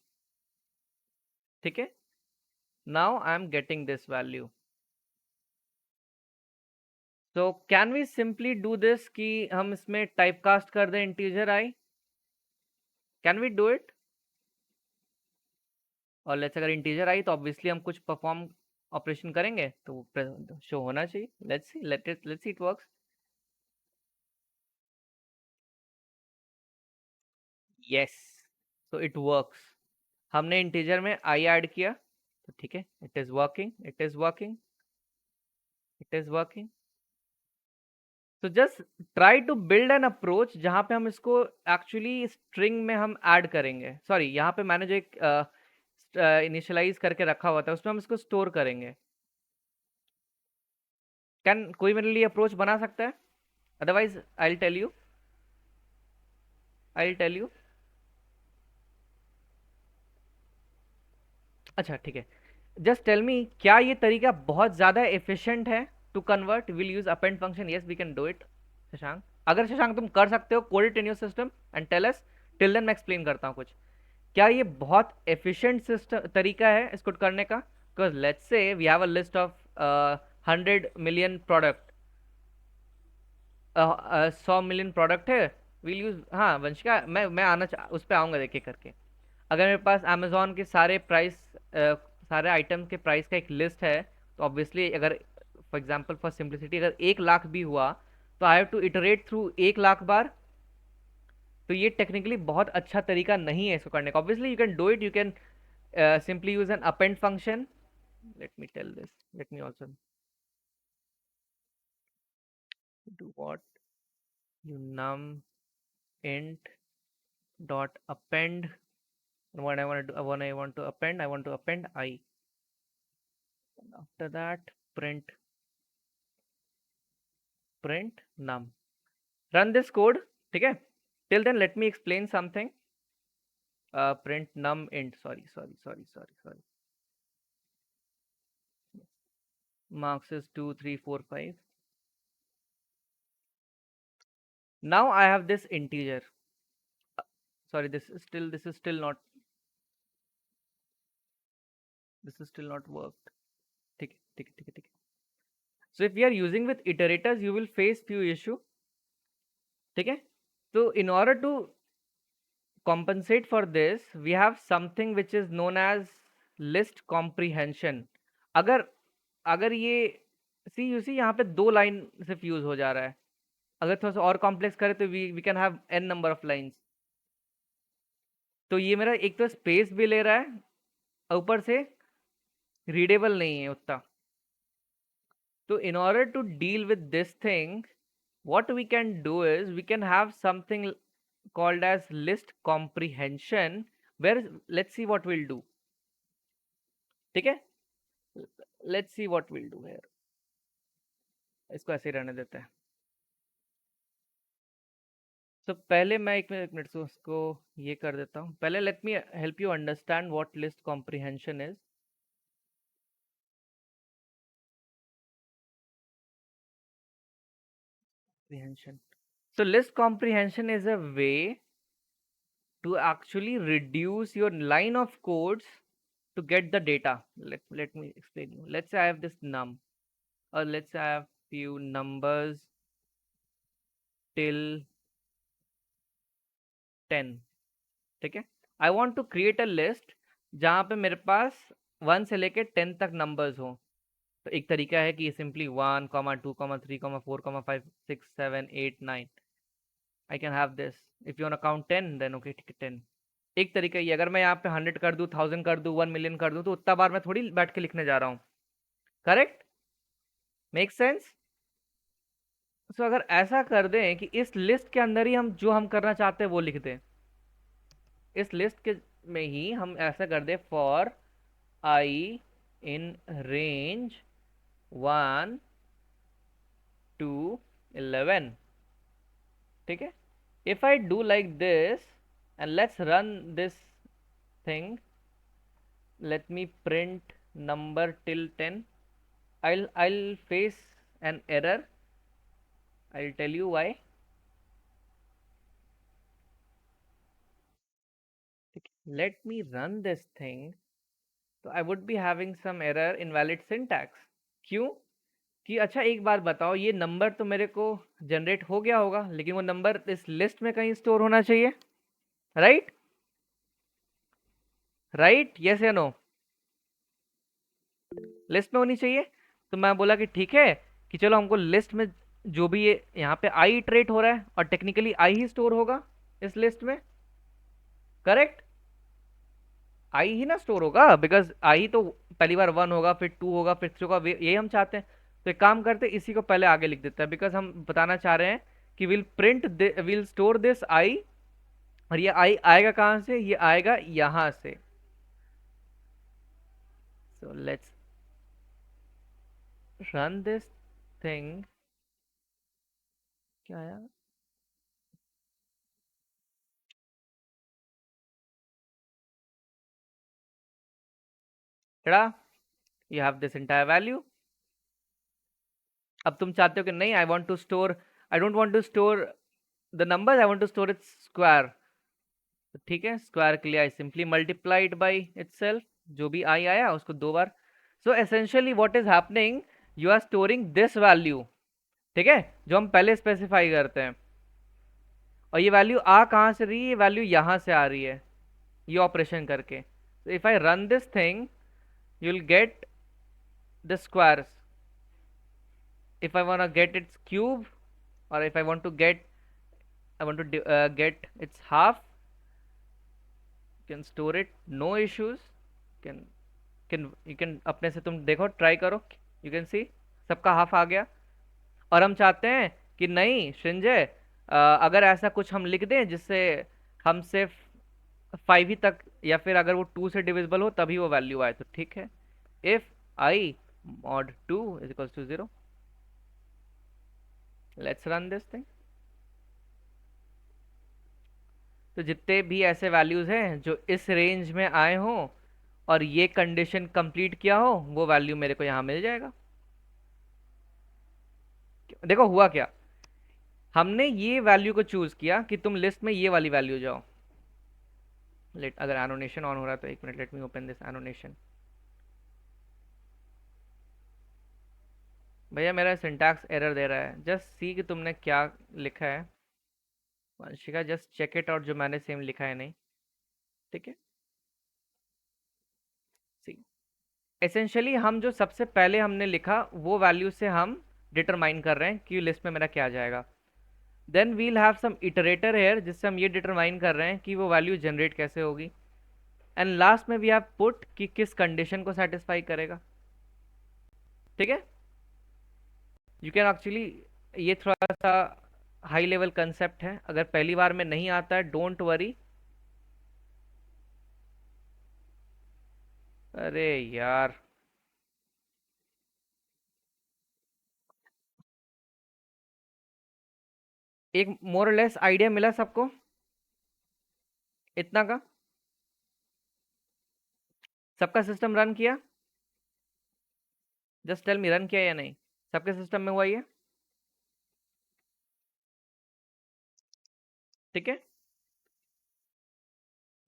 A: ठीक है? Now I am getting this value. So can we simply do this कि हम इसमें typecast कर दें integer I? Can we do it? और let's अगर integer आई तो ऑब्वियसली हम कुछ परफॉर्म ऑपरेशन करेंगे तो शो होना चाहिए. Let's see it works. Yes, so it works. हमने इंटीजर में आई ऐड किया तो ठीक है, it is working, it is working. तो just try to build an approach जहां पे हम इसको एक्चुअली स्ट्रिंग में हम ऐड करेंगे. सॉरी, यहाँ पे मैंने जो एक इनिशियलाइज करके रखा हुआ था उसमें हम इसको स्टोर करेंगे. कैन कोई मेरे लिए अप्रोच बना सकता है? Otherwise I tell you. अच्छा ठीक है, जस्ट टेल मी, क्या ये तरीका बहुत ज़्यादा एफिशिएंट है to convert? Will use append function? Yes we can do it. Shashank, अगर शशांक तुम कर सकते हो, code it in your system and tell us. Till then मैं एक्सप्लेन करता हूँ कुछ. क्या ये बहुत एफिशिएंट सिस्टम तरीका है इसको करने का? Because let's say we have a list of 100 million product, 100 million product है. विल यूज, हाँ वंशिका, मैं उस पर आऊँगा देखे करके. अगर मेरे पास अमेजोन के सारे प्राइस, सारे आइटम के प्राइस का एक लिस्ट है, तो ऑब्वियसली अगर फॉर एग्जांपल फॉर सिंप्लिसिटी अगर 1 लाख भी हुआ तो I have to iterate through 1 lakh बार. तो ये टेक्निकली बहुत अच्छा तरीका नहीं है इसको करने का. Obviously you can do it, you can simply use an append function. Let me tell this, let me also do what, you num int dot append. What I want to do, when I want to append I. And after that print num. Run this code. ठीक है, till then let me explain something. Print num int, sorry. Marks is 2 3 4 5. Now I have this integer. Sorry, this is still not worked. ठीक है. So if we are using with iterators, you will face few issue. ठीक है, so in order to compensate for this, we have something which is known as list comprehension. अगर ये you see यहाँ पे 2 line सिर्फ use हो जा रहा है. अगर थोड़ा सा और कॉम्प्लेक्स करें तो we can have n number of lines. तो ये मेरा एक तो स्पेस भी ले रहा है, ऊपर से रीडेबल नहीं है उतना. So in order to deal with this thing, what we can do is we can have something called as list comprehension, where let's see what we'll do. ठीक है, let's see what we'll do here. इसको ऐसे ही रहने देते हैं. तो पहले मैं एक मिनट से उसको ये कर देता हूँ. पहले let me help you understand what list comprehension is. So list comprehension is a way to actually reduce your line of codes to get the data. Let me explain you. Let's say I have this num, or let's say I have few numbers till 10. ठीक है, I want to create a list जहाँ पे मेरे पास 1 से लेके 10 तक numbers हो. तो एक तरीका है कि simply 1, 2, 3, 4, 5, 6, 7, 8, 9. I can have this. If you want to count 10, then okay, ठीक है 10. एक तरीका ये, अगर मैं यहाँ पे 100 कर दूँ, 1000 कर दूँ, 1 मिलियन कर दूँ, तो उतना बार मैं थोड़ी बैठ के लिखने जा रहा हूँ. करेक्ट? Make sense? सो अगर ऐसा कर दें कि इस लिस्ट के अंदर ही हम जो हम करना चाहते हैं वो लिख दें. इस लिस्ट के में ही हम ऐसा कर दें, for I in range 1 to 11. ठीक है, if I do like this and let's run this thing, let me print number till 10. I'll face an error. I'll tell you why. Let me run this thing. So I would be having some error, invalid syntax. क्यों? कि अच्छा एक बात बताओ, ये number तो मेरे को जनरेट हो गया होगा, लेकिन वो नंबर इस लिस्ट में कहीं स्टोर होना चाहिए. राइट? यस या नो? लिस्ट में होनी चाहिए। तो मैं बोला कि ठीक है, कि चलो हमको लिस्ट में जो भी ये यहाँ पे आई इटरेट हो रहा है और टेक्निकली आई ही स्टोर होगा इस लिस्ट में, करेक्ट। आई ही ना स्टोर होगा, बिकॉज आई तो पहली बार 1 होगा, फिर 2 होगा, फिर 3 होगा, यही हम चाहते हैं। तो एक काम करते हैं, इसी को पहले आगे लिख देते हैं, बिकॉज हम बताना चाह रहे हैं कि विल स्टोर दिस आई। और ये आई आएगा कहाँ से, ये आएगा यहाँ से। So let's run this thing. क्या आया? टेढ़ा, you have this entire value। अब तुम चाहते हो कि नहीं, I don't want to store the numbers, I want to store its square. तो ठीक है, स्क्वायर के लिए I simply multiplied by itself, जो भी आई आया उसको 2 बार। So essentially what is happening, you are storing this value, ठीक है, जो हम पहले स्पेसिफाई करते हैं। और ये वैल्यू आ कहाँ से रही है, ये वैल्यू यहाँ से आ रही है, ये ऑपरेशन करके। so if I run this thing, you'll get the squares। if I want to get its cube, or if I want to get its half, you can store it, no issues। can you can अपने से तुम देखो, try करो, you can see सबका half आ गया। और हम चाहते हैं कि नहीं संजय, अगर ऐसा कुछ हम लिख दें जिससे हम सिर्फ 5 ही तक, या फिर अगर वो 2 से डिविजिबल हो तभी वो वैल्यू आए, तो ठीक है। If I mod 2 is equals to 0, let's run this thing। तो जितने भी ऐसे वैल्यूज हैं जो इस रेंज में आए हों और ये कंडीशन कंप्लीट किया हो, वो वैल्यू मेरे को यहाँ मिल जाएगा। देखो हुआ क्या, हमने ये वैल्यू को चूज किया कि तुम लिस्ट में ये वाली वैल्यू जाओ। लेट, अगर एनोटेशन ऑन हो रहा है तो एक minute, let me open this annotation. भैया मेरा सिंटैक्स एरर दे रहा है, जस्ट सी कि तुमने क्या लिखा है। Vanshika just check it out, जो मैंने सेम लिखा है नहीं, ठीक है। सी, एसेंशियली हम जो सबसे पहले हमने लिखा वो वैल्यू से हम डिटरमाइन कर रहे हैं कि लिस्ट में मेरा क्या जाएगा। Then we'll have some iterator here, जिससे हम ये डिटरमाइन कर रहे हैं कि वो वैल्यू जनरेट कैसे होगी। एंड लास्ट में वी हैव पुट कि किस कंडीशन को सेटिस्फाई करेगा, ठीक है। यू कैन एक्चुअली, ये थोड़ा सा हाई लेवल कंसेप्ट है, अगर पहली बार में नहीं आता है डोंट वरी। अरे यार, एक मोरलेस आइडिया मिला सबको इतना का? सबका सिस्टम रन किया? जस्ट टेल मी, रन किया या नहीं? सबके सिस्टम में हुआ ये, ठीक है।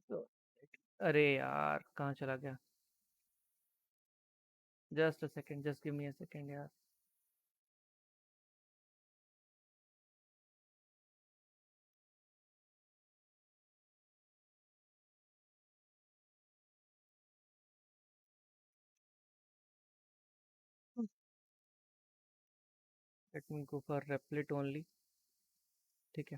A: तो अरे यार कहाँ चला गया, just a second, just give me a second यार। Let me go for Replit only, ठीक है।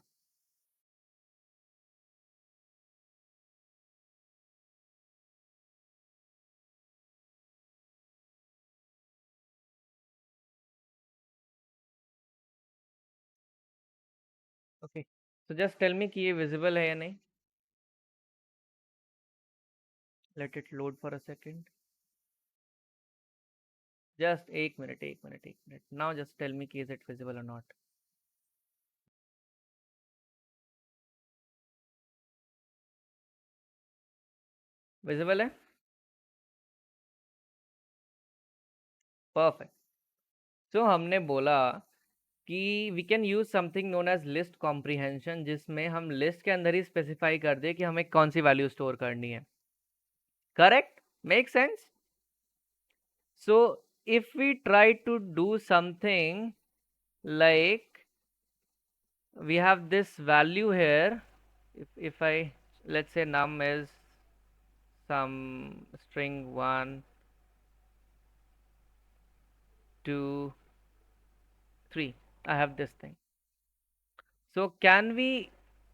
A: Okay, so just tell me कि ये visible है या नहीं। Let it load for a second। Just एक मिनट, एक मिनट, एक minute. Now just tell me कि is it visible or not। Visible है, perfect। So हमने बोला कि we can use something known as list comprehension, जिसमें हम लिस्ट के अंदर ही स्पेसिफाई कर दे कि हमें कौन सी वैल्यू स्टोर करनी है, correct, make sense. So if we try to do something like, we have this value here, if I, let's say num is some string 1, 2 3 I have this thing. So can we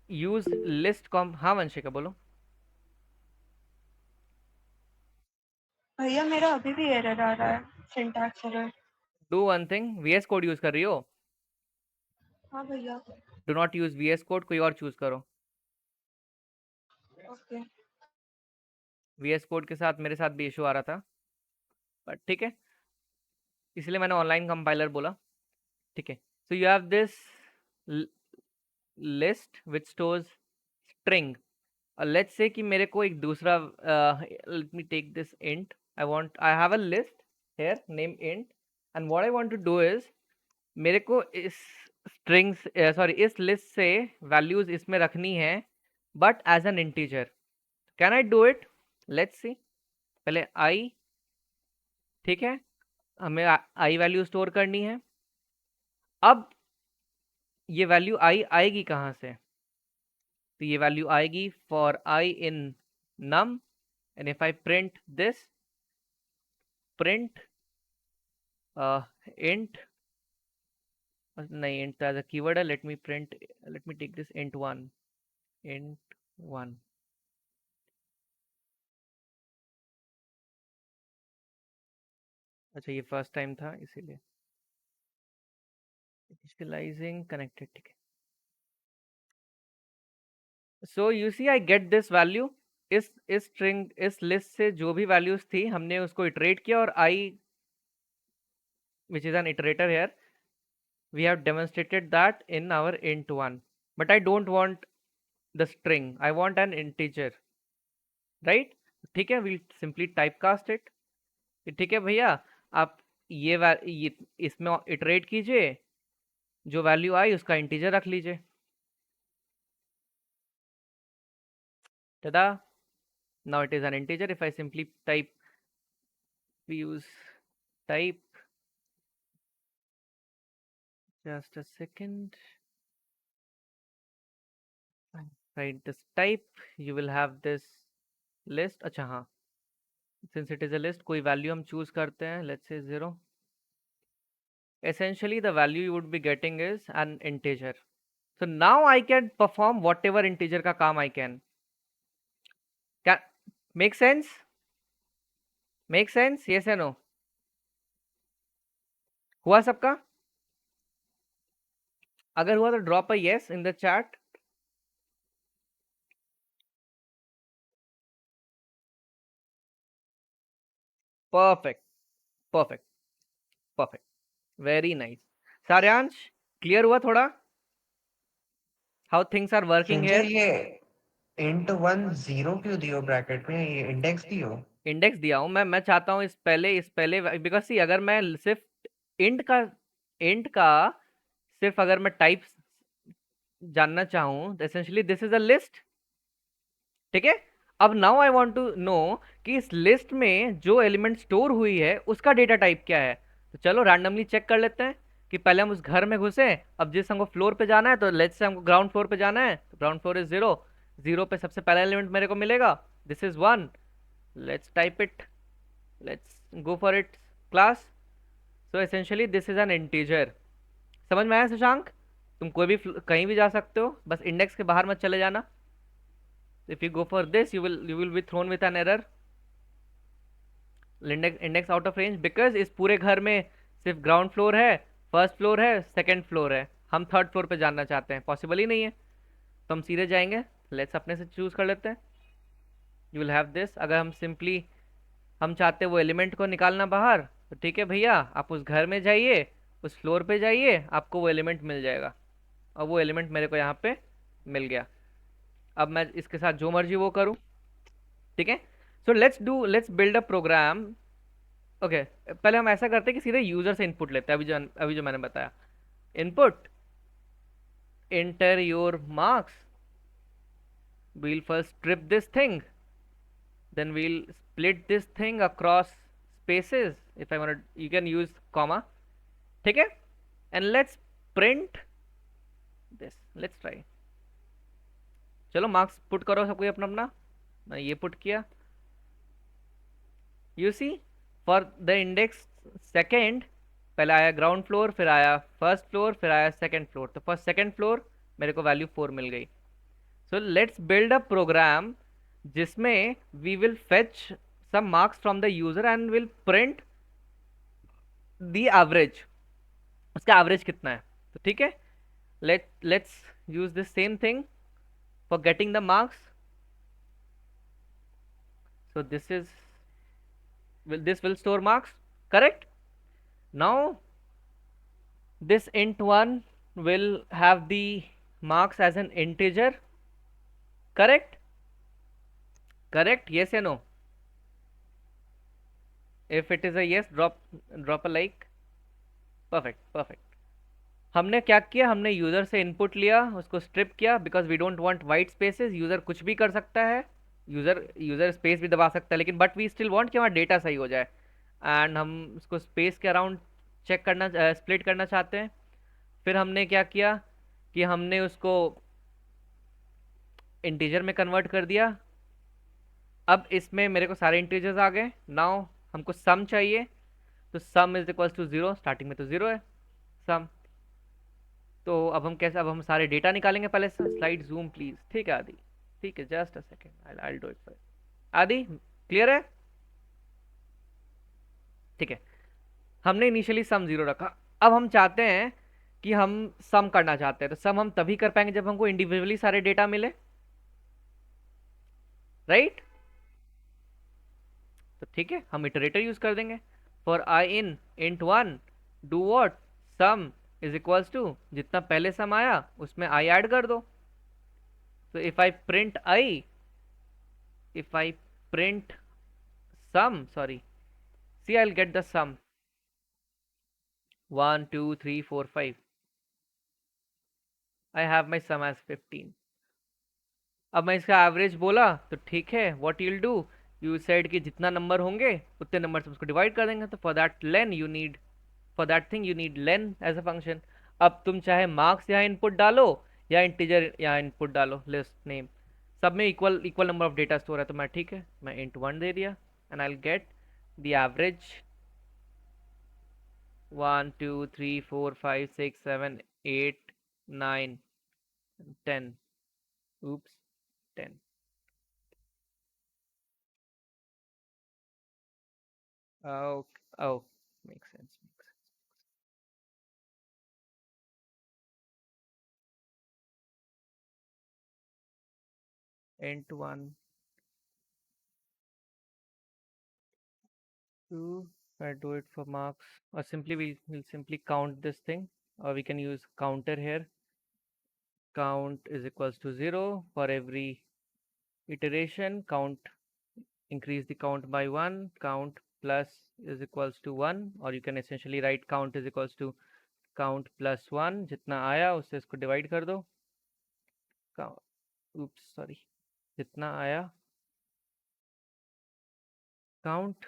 A: use list com? हाँ वंशिका बोलो.
C: भैया मेरा अभी भी error आ रहा है, syntax error.
A: Do one thing, VS Code use कर रही हो?
C: हाँ भैया।
A: Do not use VS Code, कोई और चूज करो.
C: ओके।
A: VS Code के साथ मेरे साथ भी इशू आ रहा था, बट ठीक है, इसलिए मैंने ऑनलाइन कंपाइलर बोला. ठीक है. So you have this list which stores string. Let's say कि मेरे को एक दूसरा, let me take this int. I have a list here name int, and what I want to do is, मेरे को इस स्ट्रिंग्स सॉरी इस list से वैल्यूज इसमें रखनी है, but as an integer. Can I do it? Let's see. पहले I, ठीक है, हमें आई वैल्यू स्टोर करनी है. अब ये वैल्यू आई आएगी कहाँ से? तो ये वैल्यू आएगी for I in num, and if I print this, print int, नहीं, int as a keyword है. let me take this int 1. int 1. अच्छा, ये फर्स्ट टाइम था इसीलिए. initializing connected, ठीक है. so you see I get this value. इस string, इस लिस्ट से जो भी वैल्यूज थी हमने उसको इटरेट किया, और i which is an iterator here, we have demonstrated that in our int 1. but I don't want the string, I want an integer, right? ठीक है, we'll simply typecast it. ठीक है भैया, आप ये इसमें इटरेट कीजिए, जो वैल्यू आई उसका इंटीजर रख लीजिए. tada, now it is an integer. if I simply type, we use type, just a second, write this type, you will have this list. अच्छा हाँ, since it is a list, कोई value हम choose करते हैं, let's say 0. essentially the value you would be getting is an integer. so now I can perform whatever integer का काम I can. क्या make sense? make sense? yes or no? हुआ सबका? अगर हुआ तो drop a yes in the chat. perfect, perfect, perfect, very nice. Saryansh, clear हुआ थोड़ा how things are working
B: Sanjay,
A: here?
B: ये int 1 0 क्यों दियो ब्रैकेट में? ये इंडेक्स दियो.
A: इंडेक्स दिया हूं मैं चाहता हूं इस पहले बिकॉज सी, अगर मैं सिर्फ इंट का सिर्फ अगर मैं टाइप जानना चाहूं, तो essentially this is a list. ठीक है. अब now I want to know कि इस लिस्ट में जो एलिमेंट स्टोर हुई है उसका डेटा टाइप क्या है. तो चलो रैंडमली चेक कर लेते हैं कि पहले हम उस घर में घुसे. अब जिस हमको फ्लोर पे जाना है, तो लेट्स से हमको ग्राउंड फ्लोर पे जाना है, तो ग्राउंड फ्लोर इज 0. 0 पे सबसे पहला एलिमेंट मेरे को मिलेगा, this is 1. let's type it, let's go for it class. so essentially this is an integer. समझ में आया शशांक? तुम कोई भी कहीं भी जा सकते हो, बस इंडेक्स के बाहर मत चले जाना. if you go for this, you will be thrown with an error, index out of range, because इस पूरे घर में सिर्फ ग्राउंड फ्लोर है, फर्स्ट फ्लोर है, सेकंड फ्लोर है. हम थर्ड फ्लोर पे जानना चाहते हैं, पॉसिबल ही नहीं है, तो हम सीधे जाएंगे. लेट्स अपने से चूज कर लेते हैं. You will have this. अगर हम सिंपली हम चाहते हैं वो एलिमेंट को निकालना बाहर, तो ठीक है भैया, आप उस घर में जाइए, उस फ्लोर पे जाइए, आपको वो एलिमेंट मिल जाएगा. और वो एलिमेंट मेरे को यहाँ पे मिल गया. अब मैं इसके साथ जो मर्जी वो करूँ. ठीक है. So let's build a program. Okay, पहले हम ऐसा करते हैं कि सीधे यूजर से इनपुट लेते हैं. अभी जो मैंने बताया, input enter your marks. we'll first strip this thing, then we'll split this thing across spaces. if I want to, you can use comma. ठीक है. and let's print this. let's try. चलो marks put करो सब कोई अपना अपना. मैं ये पुट किया. you see, for the index second, पहले आया ग्राउंड फ्लोर, फिर आया फर्स्ट फ्लोर, फिर आया सेकंड फ्लोर। तो फर्स्ट सेकंड फ्लोर मेरे को वैल्यू 4 मिल गई। So let's build a program जिसमें we will fetch some marks from the user and will print the average, उसका एवरेज कितना है। तो ठीक है, let's use the same thing for getting the marks. So this will store marks, correct? Now this int1 will have the marks as an integer, correct? Correct, yes or no? If it is a yes, drop a like. Perfect, perfect. हमने क्या किया, हमने user से input लिया, उसको strip किया, because we don't want white spaces. User कुछ भी कर सकता है, यूजर यूजर स्पेस भी दबा सकता है, लेकिन बट वी स्टिल वांट कि हमारा डेटा सही हो जाए। एंड हम उसको स्पेस के अराउंड चेक करना, स्प्लिट करना चाहते हैं। फिर हमने क्या किया कि हमने उसको इंटीजर में कन्वर्ट कर दिया। अब इसमें मेरे को सारे इंटीजर्स आ गए। नाउ हमको सम चाहिए, तो sum is equals to zero. Starting में तो जीरो है सम। तो अब हम कैसे, अब हम सारे डेटा निकालेंगे। पहले स्लाइड जूम प्लीज, ठीक है आदि, ठीक है, just a second, I do it for आदि। क्लियर है? ठीक है, हमने इनिशियली सम जीरो रखा। अब हम चाहते हैं कि हम सम करना चाहते हैं, तो सम हम तभी कर पाएंगे जब हमको इंडिविजुअली सारे डेटा मिले, राइट? तो ठीक है, हम इटरेटर यूज कर देंगे। For I in int one do what, sum is equals to जितना पहले सम आया उसमें आई ऐड कर दो। तो if I print I, if I print sum, sorry, see I'll get the sum 1 2 3 4 5, I have my sum as 15। अब मैं इसका एवरेज बोला तो ठीक है, what you'll do, you said कि जितना नंबर होंगे उतने नंबर से उसको डिवाइड कर देंगे। तो for that len you need, for that thing you need len as a function. अब तुम चाहे मार्क्स यहाँ इनपुट डालो या इंटीजर यहाँ इनपुट डालो, लिस्ट नेम सब में equal equal number of data store है। तो मैं ठीक है, मैं इंट वन दे दिया and I will get the average 1 2 3 4 5 6 7 8 9 10, oops, 10। Oh, oh, makes sense, makes sense। int 1 2, I do it for marks, or simply we'll simply count this thing, or we can use counter here. Count is equals to 0 for every iteration. Count, increase the count by 1, count plus is equals to 1, or you can essentially write count is equals to count plus 1, जितना आया उससे इसको divide कर दो। oops sorry, जितना आया count,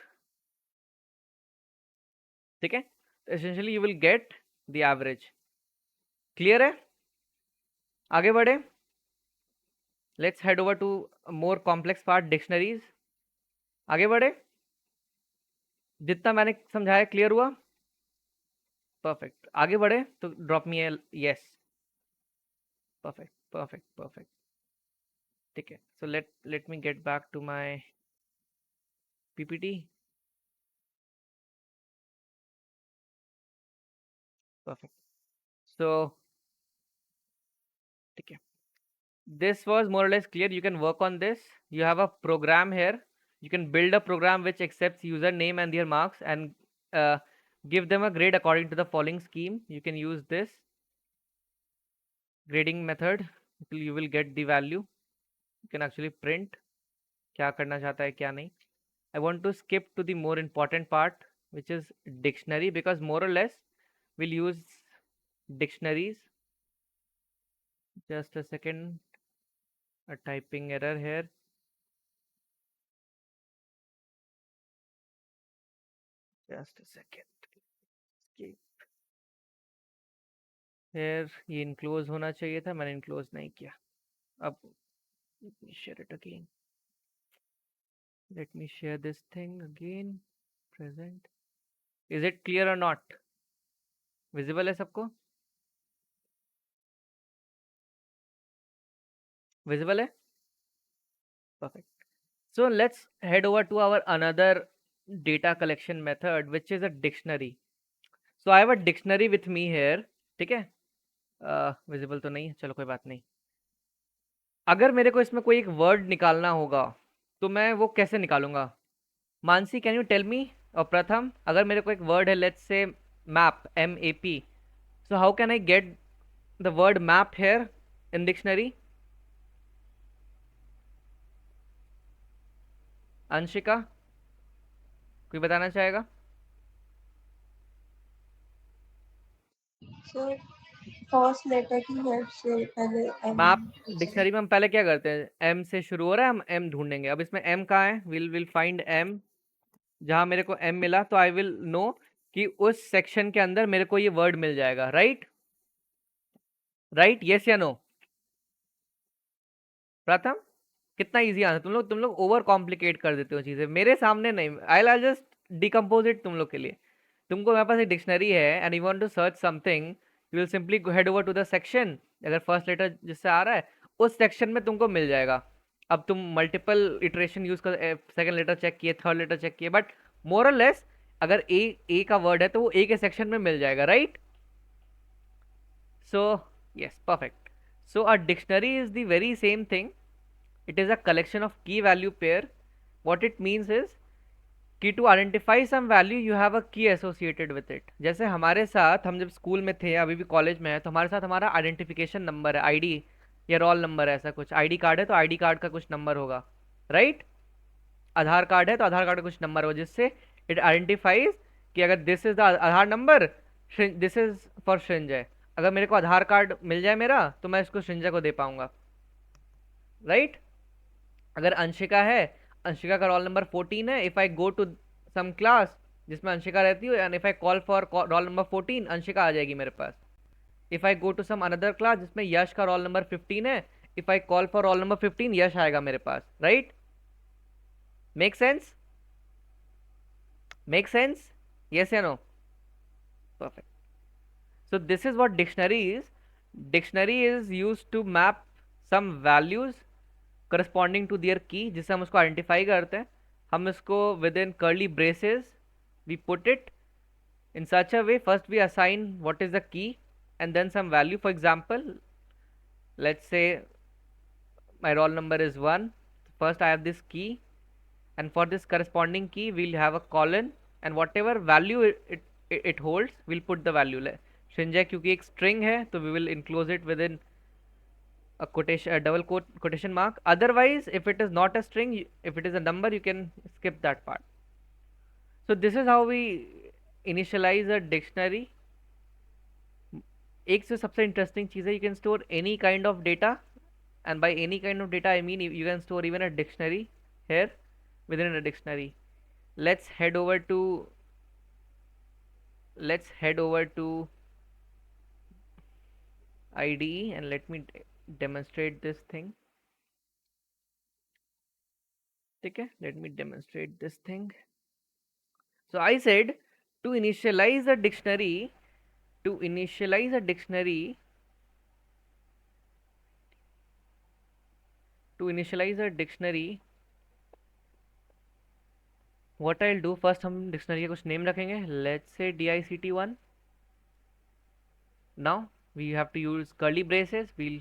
A: ठीक है। Essentially you will get the average. Clear है? आगे बढ़े, let's head over to more complex part, dictionaries. आगे बढ़े, जितना मैंने समझाया क्लियर हुआ? परफेक्ट। आगे बढ़े तो drop me yes. Perfect perfect perfect, ठीक है। So let me get back to my PPT. Perfect, so ठीक है, this was more or less clear. You can work on this. You have a program here, you can build a program which accepts username and their marks and uh, give them a grade according to the following scheme. You can use this grading method, you will get the value, you can actually print क्या करना चाहता है क्या नहीं। I want to skip to the more important part, which is dictionary, because more or less we'll use dictionaries। just a second, a typing error here, just a second। फिर ये enclose होना चाहिए था, मैंने इनक्लोज नहीं किया। अब share it again, let me share this thing again, present, is it clear और नॉट? विजिबल है सबको? विजिबल है? Perfect. So let's head over to our another data collection method, which is a dictionary. So I have a dictionary with me here. ठीक है? Visible तो नहीं है, चलो कोई बात नहीं। अगर मेरे को इसमें कोई एक वर्ड निकालना होगा तो मैं वो कैसे निकालूंगा? Mansi, can you tell me? और प्रथम, अगर मेरे को एक वर्ड है, लेट्स से map, MAP, so how can I get the word map here in dictionary? Anshika, कोई बताना चाहेगा?
C: सर फर्स्ट लेटर की हेल्प से पहले एम
A: मैप डिक्शनरी में हम पहले क्या करते हैं? एम से शुरू हो रहा है, हम एम ढूंढेंगे। अब इसमें एम कहाँ है? Will find M. जहां मेरे को एम मिला तो आई विल नो कि उस सेक्शन के अंदर मेरे को ये वर्ड मिल जाएगा। राइट? राइट, यस या नो? प्रथम, कितना इजी आंसर। तुम लोग ओवर कॉम्प्लिकेट कर देते हो चीजें, मेरे सामने नहीं। आई जस्ट डिकम्पोज इट तुम लोग के लिए। तुमको मेरे पास एक डिक्शनरी है and you want to search something, you will simply head over to the section. अगर फर्स्ट लेटर जिससे आ रहा है उस सेक्शन में तुमको मिल जाएगा। अब तुम मल्टीपल इटरेशन यूज कर, सेकंड लेटर चेक किए, थर्ड लेटर चेक किए, बट मोर और लेस अगर ए का वर्ड है तो वो ए के सेक्शन में मिल जाएगा। Right? So yes, perfect. So a dictionary is the very same thing. It is a collection of key value pair. What it means is कि to identify some value you have a key associated with it. जैसे हमारे साथ, हम जब school में थे, अभी भी कॉलेज में है, तो हमारे साथ हमारा आइडेंटिफिकेशन नंबर है, आईडी या रोल नंबर है, ऐसा कुछ। आईडी कार्ड है तो आईडी कार्ड का कुछ नंबर होगा। राइट? आधार कार्ड है तो आधार कार्ड का कुछ नंबर होगा, जिससे इट आइडेंटिफाइज कि अगर this is the Aadhaar number, this is for Shrinjay. अगर मेरे को आधार कार्ड मिल जाए मेरा तो मैं इसको श्रिंजय को दे पाऊंगा। राइट? अगर अंशिका है, अंशिका का रोल नंबर 14 है, if I go to some class जिसमें अंशिका रहती है and if I call for roll number 14, Anshika आ जाएगी मेरे पास। If I go to some another class जिसमें यश का रोल नंबर 15 है, if I call for roll number 15, Yash आएगा मेरे पास। Right? Make sense? Make sense? Yes या no? Perfect. So this is what dictionary is. Dictionary is used to map some values corresponding to their key, जिससे हम उसको identify करते हैं। हम इसको with in curly braces we put it in such a way, first we assign what is the key and then some value. For example, let's say my roll number is 1, first I have this key and for this corresponding key we'll have a colon and whatever value it holds we'll put the value. Shinjay क्योंकि एक string है तो we will enclose it within a quotation, a double quote quotation mark. Otherwise if it is not a string, if it is a number, you can skip that part. So this is how we initialize a dictionary. एक से सबसे interesting चीज़ है, you can store any kind of data, and by any kind of data I mean you can store even a dictionary here within a dictionary. let's head over to let's head over to IDE and let me demonstrate this thing. Okay, let me demonstrate this thing. So I said to initialize a dictionary, to initialize a dictionary, to initialize a dictionary, what I'll do, first हम dictionary के कुछ name रखेंगे. Let's say DICT1. Now we have to use curly braces. We'll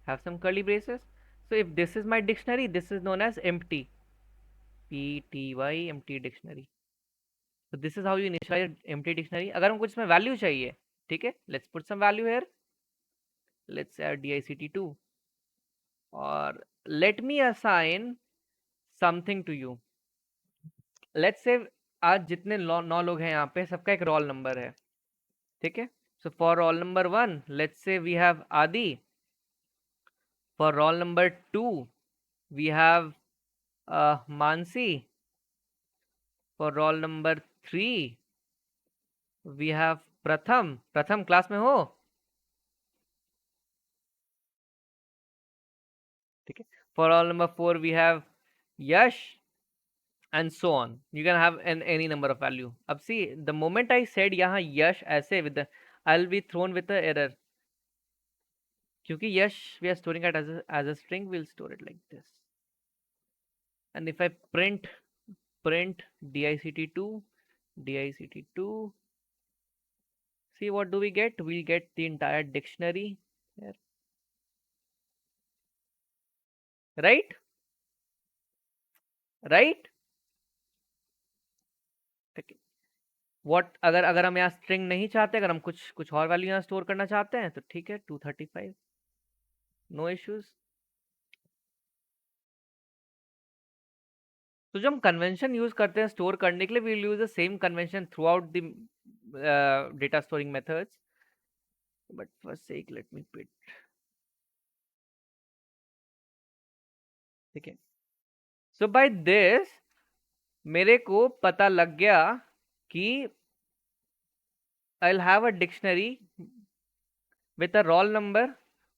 A: have some curly braces. So if this is my dictionary, this is known as empty. PTY empty dictionary. So this is how you initialize empty dictionary. अगर हमको इसमें value चाहिए, ठीक है, let's put some value here. Let's add DICT2 और let me assign something to you. Let's say आज जितने 9 लोग हैं यहाँ पे, सबका एक रोल नंबर है, ठीक है. So for roll number 1, let's say we have Adi. For roll number 2, we have Mansi. For roll number 3, we have Pratham. Pratham class में हो? ठीक है. For roll number 4, we have Yash, and so on. You can have any number of value. अब see, the moment I said यहाँ Yash ऐसे with the I'll be thrown with a error. क्योंकि यश we are storing it as a string, we'll store it like this. And if I print dict2, dict2, see what do we get? We'll get the entire dictionary here, right? Right? Okay. What अगर अगर हम यहाँ string नहीं चाहते, अगर हम कुछ कुछ और वैल्यू यहाँ स्टोर करना चाहते हैं तो ठीक है, 235, नो इश्यूज। तो जब हम कन्वेंशन यूज करते हैं स्टोर करने के लिए, we will use the same convention throughout the data storing methods, but for sake let me pit, ठीक है। सो बाय दिस मेरे को पता लग गया कि I will have a dictionary with a roll number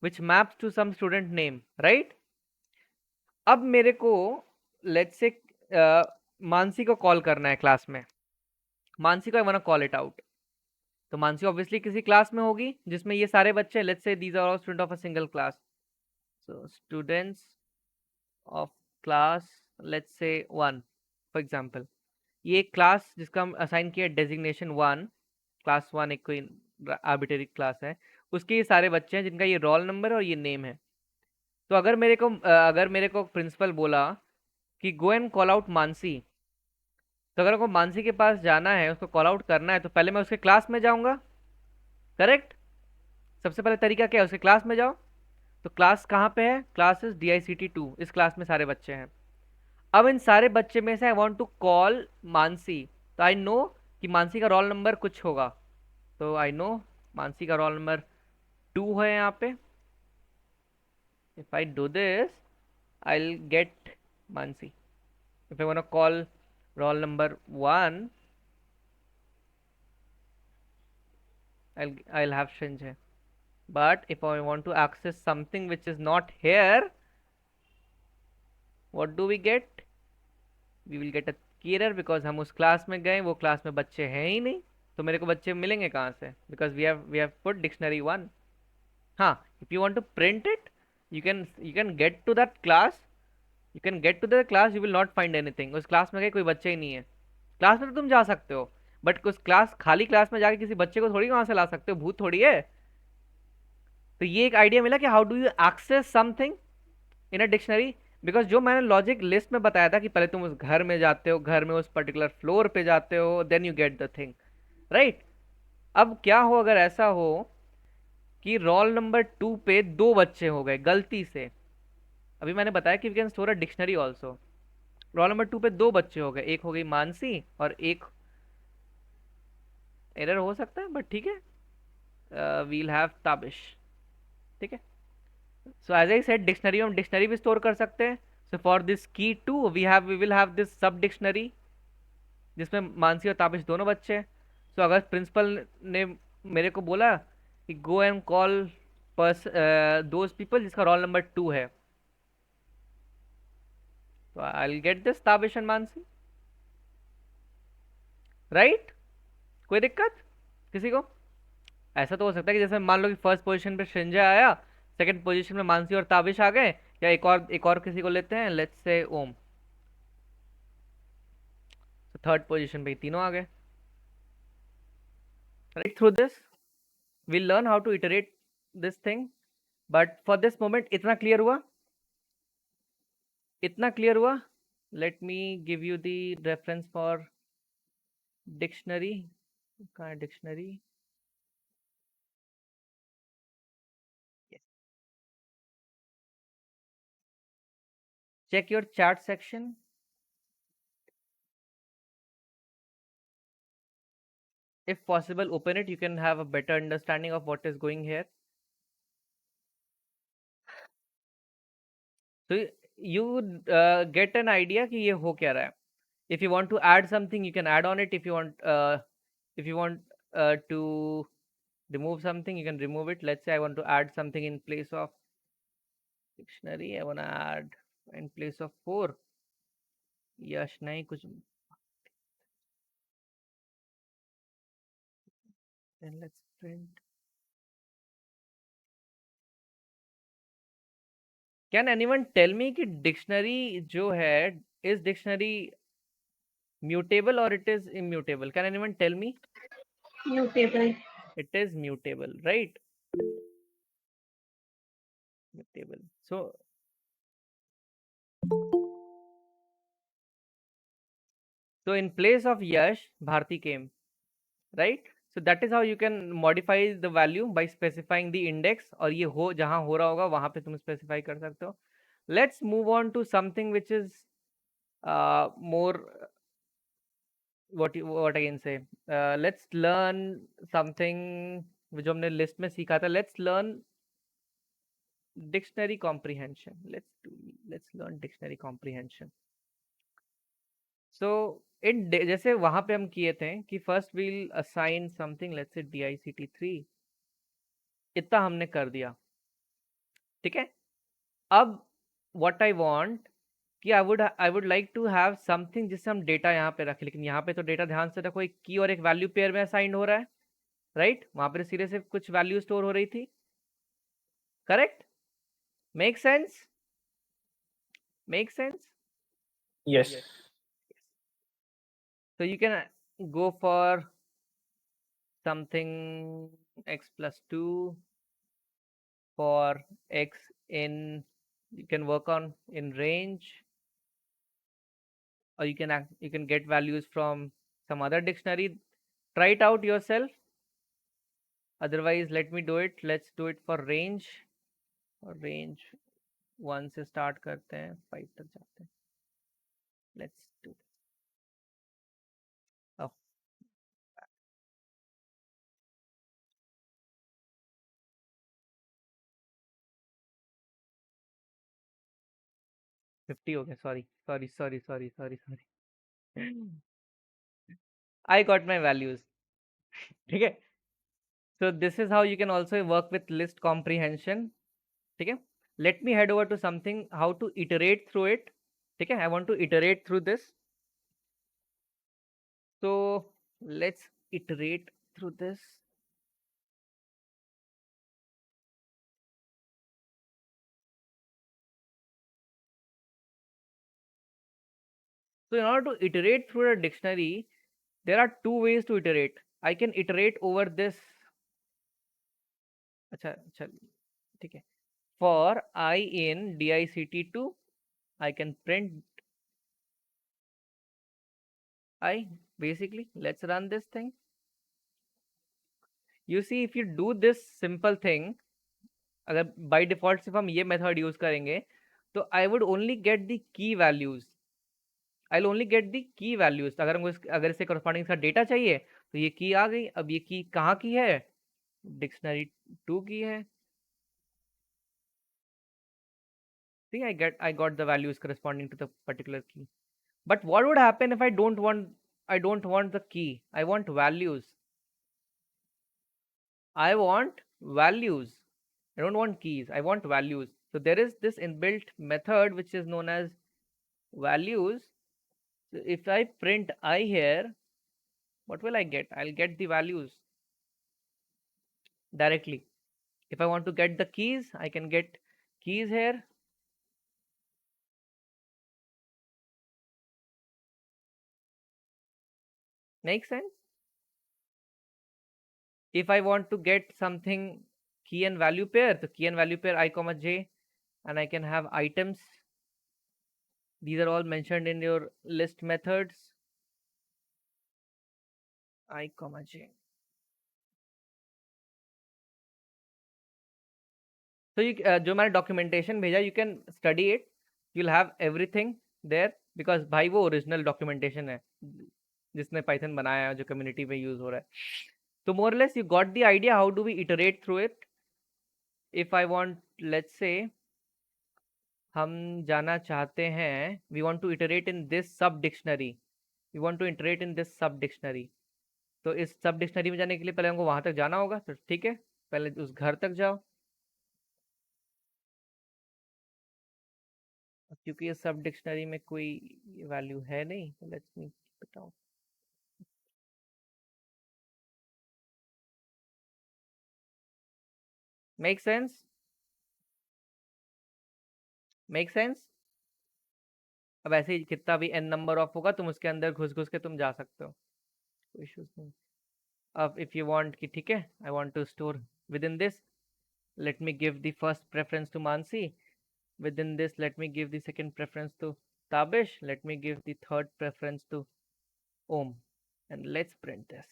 A: which maps to some student name, right? अब मेरे को लेट्स से मानसी को कॉल करना है क्लास में, मानसी को I want to call it out. तो मानसी ऑब्वियसली किसी क्लास में होगी जिसमें ये सारे बच्चे, let's say these are all student of a single class, so students of class let's say 1 for example. ये एक क्लास जिसका हम असाइन किया डेजिग्नेशन 1, क्लास 1 एक कोई आर्बिट्रेरी क्लास है, उसके ये सारे बच्चे हैं जिनका ये रोल नंबर और ये नेम है। तो अगर मेरे को प्रिंसिपल बोला कि go and call out Mansi, तो अगर को मानसी के पास जाना है, उसको कॉल आउट करना है, तो पहले मैं उसके क्लास में जाऊंगा, करेक्ट? सबसे पहले तरीका क्या है, उसके क्लास में जाओ। तो क्लास कहाँ पे है? क्लास इज DICT2, इस क्लास में सारे बच्चे हैं। अब इन सारे बच्चे में से I want to call Mansi, तो आई नो कि मानसी का रोल नंबर कुछ होगा, तो आई नो मानसी का रोल नंबर 2 है यहाँ पे। If I do this I'll get Mansi. If I want to call roll number 1, I'll have Shinjay. But if I want to access something which is not here, what do we get? We will get a key error because हम उस class में गए, वो class में बच्चे हैं ही नहीं, तो मेरे को बच्चे मिलेंगे कहाँ से? Because we have put dictionary 1. हाँ, if you want to print it, you can get to that class, you will not find anything. उस क्लास में गए कोई बच्चे ही नहीं है। क्लास में तो तुम जा सकते हो, बट उस खाली क्लास में जाके किसी बच्चे को थोड़ी वहां से ला सकते हो, भूत थोड़ी है। तो ये एक आइडिया मिला कि how do you access something in a dictionary, because जो मैंने लॉजिक लिस्ट में बताया था कि पहले तुम उस घर में जाते हो, घर में उस पर्टिकुलर फ्लोर पे जाते हो, then you get the thing, right? अब क्या हो अगर ऐसा हो कि रोल नंबर 2 पे 2 बच्चे हो गए गलती से, अभी मैंने बताया कि we can store a dictionary also, roll number 2 पे 2 बच्चे हो गए, एक हो गई मानसी और एक, एरर हो सकता है बट ठीक है, वील हैव ताबिश, ठीक है। So as I said, dictionary हम डिक्शनरी भी स्टोर कर सकते हैं। So for this key two we will have this sub dictionary जिसमें मानसी और ताबिश दोनों बच्चे हैं। सो अगर प्रिंसिपल ने मेरे को बोला कि go and call those people जिसका रोल नंबर 2 है, तो I will get this Tabish and Mansi, right? कोई दिक्कत किसी को? ऐसा तो हो सकता है कि जैसे मान लो कि फर्स्ट पोजीशन पे संजय आया, सेकंड पोजीशन में मानसी और ताबिश आ गए, या एक और किसी को लेते हैं, लेट्स से ओम, तो थर्ड पोजीशन पे तीनों आ गए, right? Through this we'll learn how to iterate this thing, but for this moment इतना क्लियर हुआ, इतना क्लियर हुआ। let me give you the reference for dictionary, कहाँ है dictionary? Yes. Check your chat section, if possible open it, you can have a better understanding of what is going here. So you get an idea कि ये हो क्या रहा है। If you want to add something, you can add on it. If you want to remove something, you can remove it. Let's say I want to add something in place of dictionary. I want to add in place of 4. यश नहीं कुछ, then let's print can anyone tell me कि dictionary जो है, is dictionary mutable और it is immutable? Can anyone tell me?
C: Mutable.
A: It is mutable, right? Mutable. So in place of Yash, Bharti came, right? So that is how you can modify the value by specifying the index, और ये हो जहाँ हो रहा होगा वहाँ पे तुम specify कर सकते हो. Let's move on to something which is more, what I can say. Let's learn something जो हमने list में सीखा था. Let's learn dictionary comprehension. Let's learn dictionary comprehension. सो जैसे वहां पे हम किए थे कि first we'll assign something, let's say DICT 3, इतना हमने कर दिया, ठीक है. अब व्हाट आई वांट कि I would like to have something जिससे हम डेटा यहाँ पे रखें, लेकिन यहाँ पे तो डेटा ध्यान से रखो, एक की और एक वैल्यू पेयर में असाइन हो रहा है, राइट? वहां पे सीधे से कुछ वैल्यू स्टोर हो रही थी, correct? Make sense? Make sense?
D: Yes.
A: So you can go for something x+2 for x in, you can work on in range, or you can get values from some other dictionary. Try it out yourself. Otherwise, let me do it. Let's do it for range. और range 1 से start करते हैं, 5 तक जाते हैं. Let's do it. Oh, 50 हो गया. Sorry. I got my values. ठीक है. So this is how you can also work with list comprehension. ठीक है. Let me head over to something how to iterate through it. ठीक है. I want to iterate through this. So let's iterate through this. So in order to iterate through a dictionary, there are two ways to iterate. I can iterate over this. अच्छा, ठीक है. For I in DICT2, I can print I. Basically, let's run this thing. You see, if you do this simple thing, अगर by default सिर्फ हम ये method use करेंगे, तो I would only get the key values. I'll only get the key values. अगर इससे corresponding इसका data चाहिए तो ये की आ गई. अब ये की कहाँ की है? डिक्शनरी 2 की है. See, I got the values corresponding to the particular key. But what would happen if I don't want the key? I want values. I want values. I don't want keys. I want values. So there is this inbuilt method which is known as values. So if I print I here, what will I get? I'll get the values directly. If I want to get the keys, I can get keys here. Make sense? If I want to get something key and value pair, so key and value pair I comma j, and I can have items. These are all mentioned in your list methods. I comma j. So जो मैंने documentation भेजा, you can study it. You'll have everything there because भाई वो original documentation है जिसने Python बनाया है, जो community में use हो रहा है. So more or less you got the idea how do we iterate through it. If I want, let's say हम जाना चाहते हैं, we want to iterate in this sub dictionary. We want to iterate in this sub dictionary. तो इस सब dictionary में जाने के लिए पहले हमको वहां तक जाना होगा. तो ठीक है, पहले उस घर तक जाओ. क्योंकि इस सब डिक्शनरी में कोई वैल्यू है नहीं, लेट्स मी बताओ. Make sense? Make sense? अब ऐसे ही कितना भी n नंबर ऑफ होगा तुम उसके अंदर घुस घुस के तुम जा सकते हो, कोई इश्यूज नहीं। अब इफ यू वांट कि ठीक है, I want to store within this, let me give the first preference to Mansi. Within this, let me give the second preference to Tabish. Let me give the third preference to Om. And let's print this.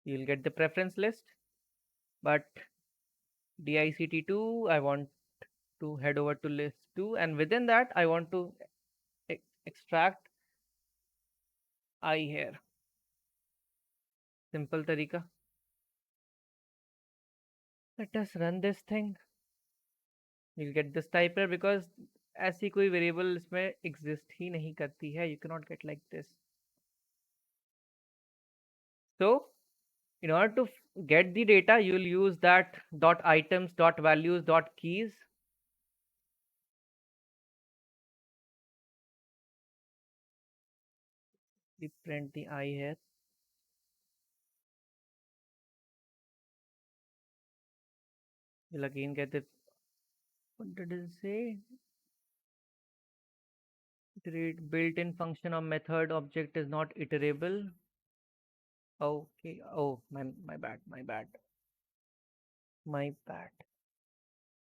A: You'll get the preference list. But DICT2, I want to head over to list 2. And within that, I want to extract I here. Simple tarika. Let us run this thing. You'll get this type here because ऐसी कोई variable इसमें exist ही नहीं करती है. You cannot get like this. So in order to get the data, you will use that dot items dot values dot keys. We print the I here. We'll again get the, what did it say? Iterate built-in function or method object is not iterable. Okay. Oh, my bad. My bad.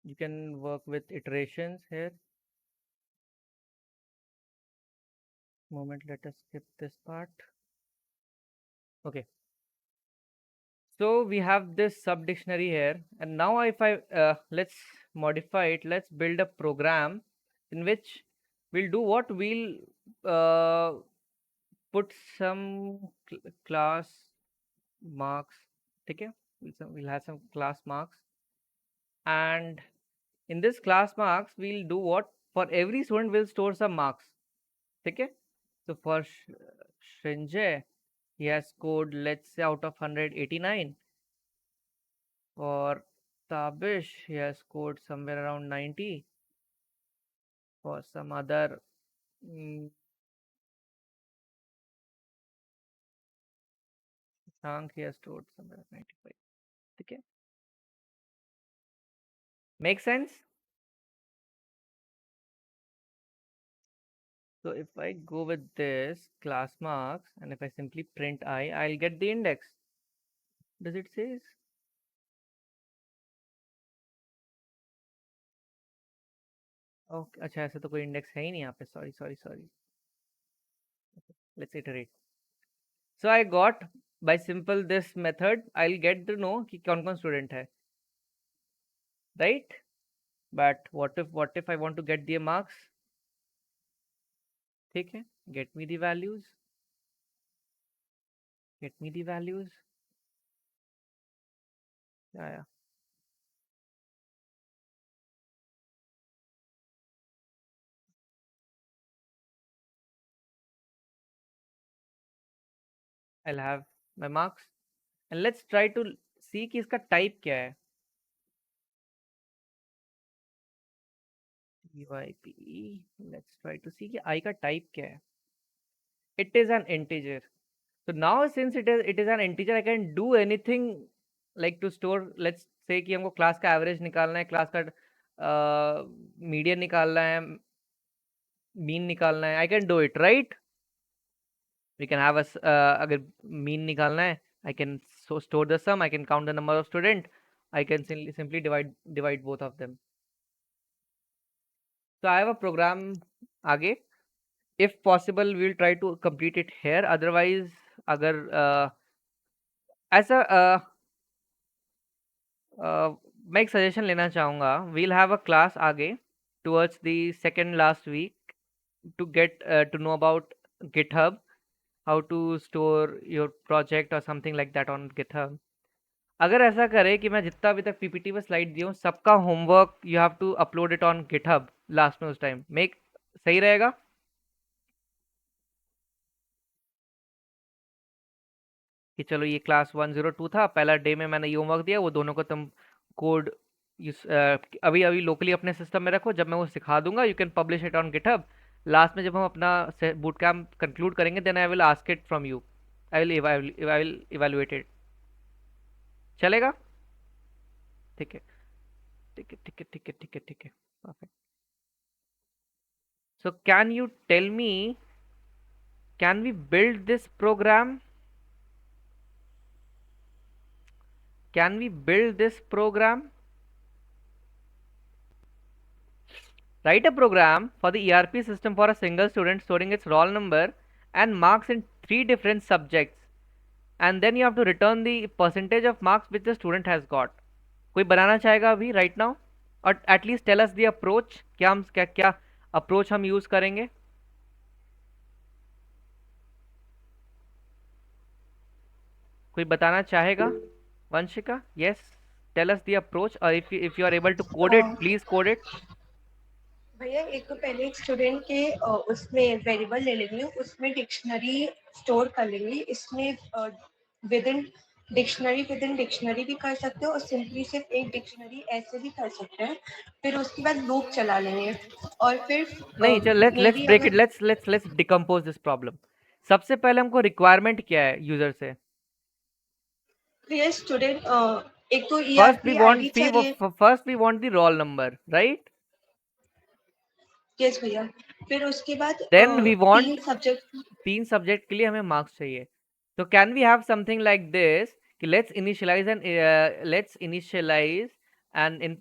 A: You can work with iterations here. Moment, let us skip this part. Okay. So we have this sub dictionary here, and now if I let's modify it. Let's build a program in which we'll do what, we'll put some class marks. Okay, we'll have some class marks, and in this class marks we'll do what, for every student we'll store some marks. Okay, so for Shrinjay, he has scored, let's say, out of 100, 89. For Tabish, he has scored somewhere around 90. For some other Shank, he has scored somewhere around 95. Okay, make sense? So if I go with this class marks and if I simply print I, I'll get the index. Does it say? Okay, अच्छा ऐसे तो कोई index है ही नहीं यहाँ पे. Sorry. Let's iterate. So I got, by simple this method, I'll get to know कि कौन कौन student है, right? But what if I want to get the marks? ठीक है, get me the values. Yeah. I'll have my marks, and let's try to see कि इसका type क्या है. type. Let's try to see कि I का type क्या है. It is an integer. So now since it is an integer, I can do anything like to store. Let's say कि हमको क्लास का एवरेज निकालना है, क्लास का मीडियन निकालना है, मीन निकालना है. I can do it, right? We can have अगर मीन निकालना है, I can store the sum. I can count the number of student. I can simply divide both of them. So I have a program आगे. If possible, we'll try to complete it here. Otherwise, अगर ऐसा मैं एक suggestion लेना चाहूँगा. We'll have a class आगे towards the second last week to get to know about GitHub, how to store your project or something like that on GitHub. अगर ऐसा करे कि मैं जितना अभी तक पीपीटी में स्लाइड दी हूँ सबका homework you have to upload it on GitHub last में उस टाइम, मेक सही रहेगा कि चलो ये क्लास 102 था, पहला डे में मैंने ये होमवर्क दिया, वो दोनों को तुम कोड अभी अभी लोकली अपने सिस्टम में रखो, जब मैं वो सिखा दूंगा you can publish it on GitHub. Last में जब हम अपना बूट कैम्प कंक्लूड करेंगे then I will ask it from you, I will evaluate it. चलेगा? ठीक है. ठीक है ठीक है ठीक है ठीक है ठीक है, perfect. So can you tell me, can we build this program? Can we build this program? Write a program for the ERP system for a single student storing its roll number and marks in three different subjects, and then you have to return the percentage of marks which the student has got. कोई बनाना चाहेगा अभी right now? और at least tell us the approach. क्या approach हम use करेंगे? कोई बताना चाहेगा? Vanshika, yes, tell us the approach, or if you are able to code it, please code it.
C: भैया एक तो पहले एक स्टूडेंट के उसमें वेरिएबल ले लेंगे, उसमें डिक्शनरी स्टोर कर लेंगे. इसमें विद इन डिक्शनरी भी कर सकते हो और सिंपली सिर्फ एक डिक्शनरी ऐसे भी कर सकते हैं. फिर उसके बाद लूप चला लेंगे और फिर
A: नहीं चल,
C: मे
A: let's
C: बी
A: break it,
C: अगर
A: let's decompose this problem. सबसे पहले हमको रिक्वायरमेंट क्या है यूजर से?
C: ये स्टूडेंट एक तो
A: first we
C: ERP
A: want
C: ID चाहिए.
A: First we want the roll number, right?
C: Yes भैया. फिर उसके बाद
A: देन वी वांट
C: तीन सब्जेक्ट.
A: 3 सब्जेक्ट के लिए हमें मार्क्स चाहिए. तो can we have something like this कि let's initialize and in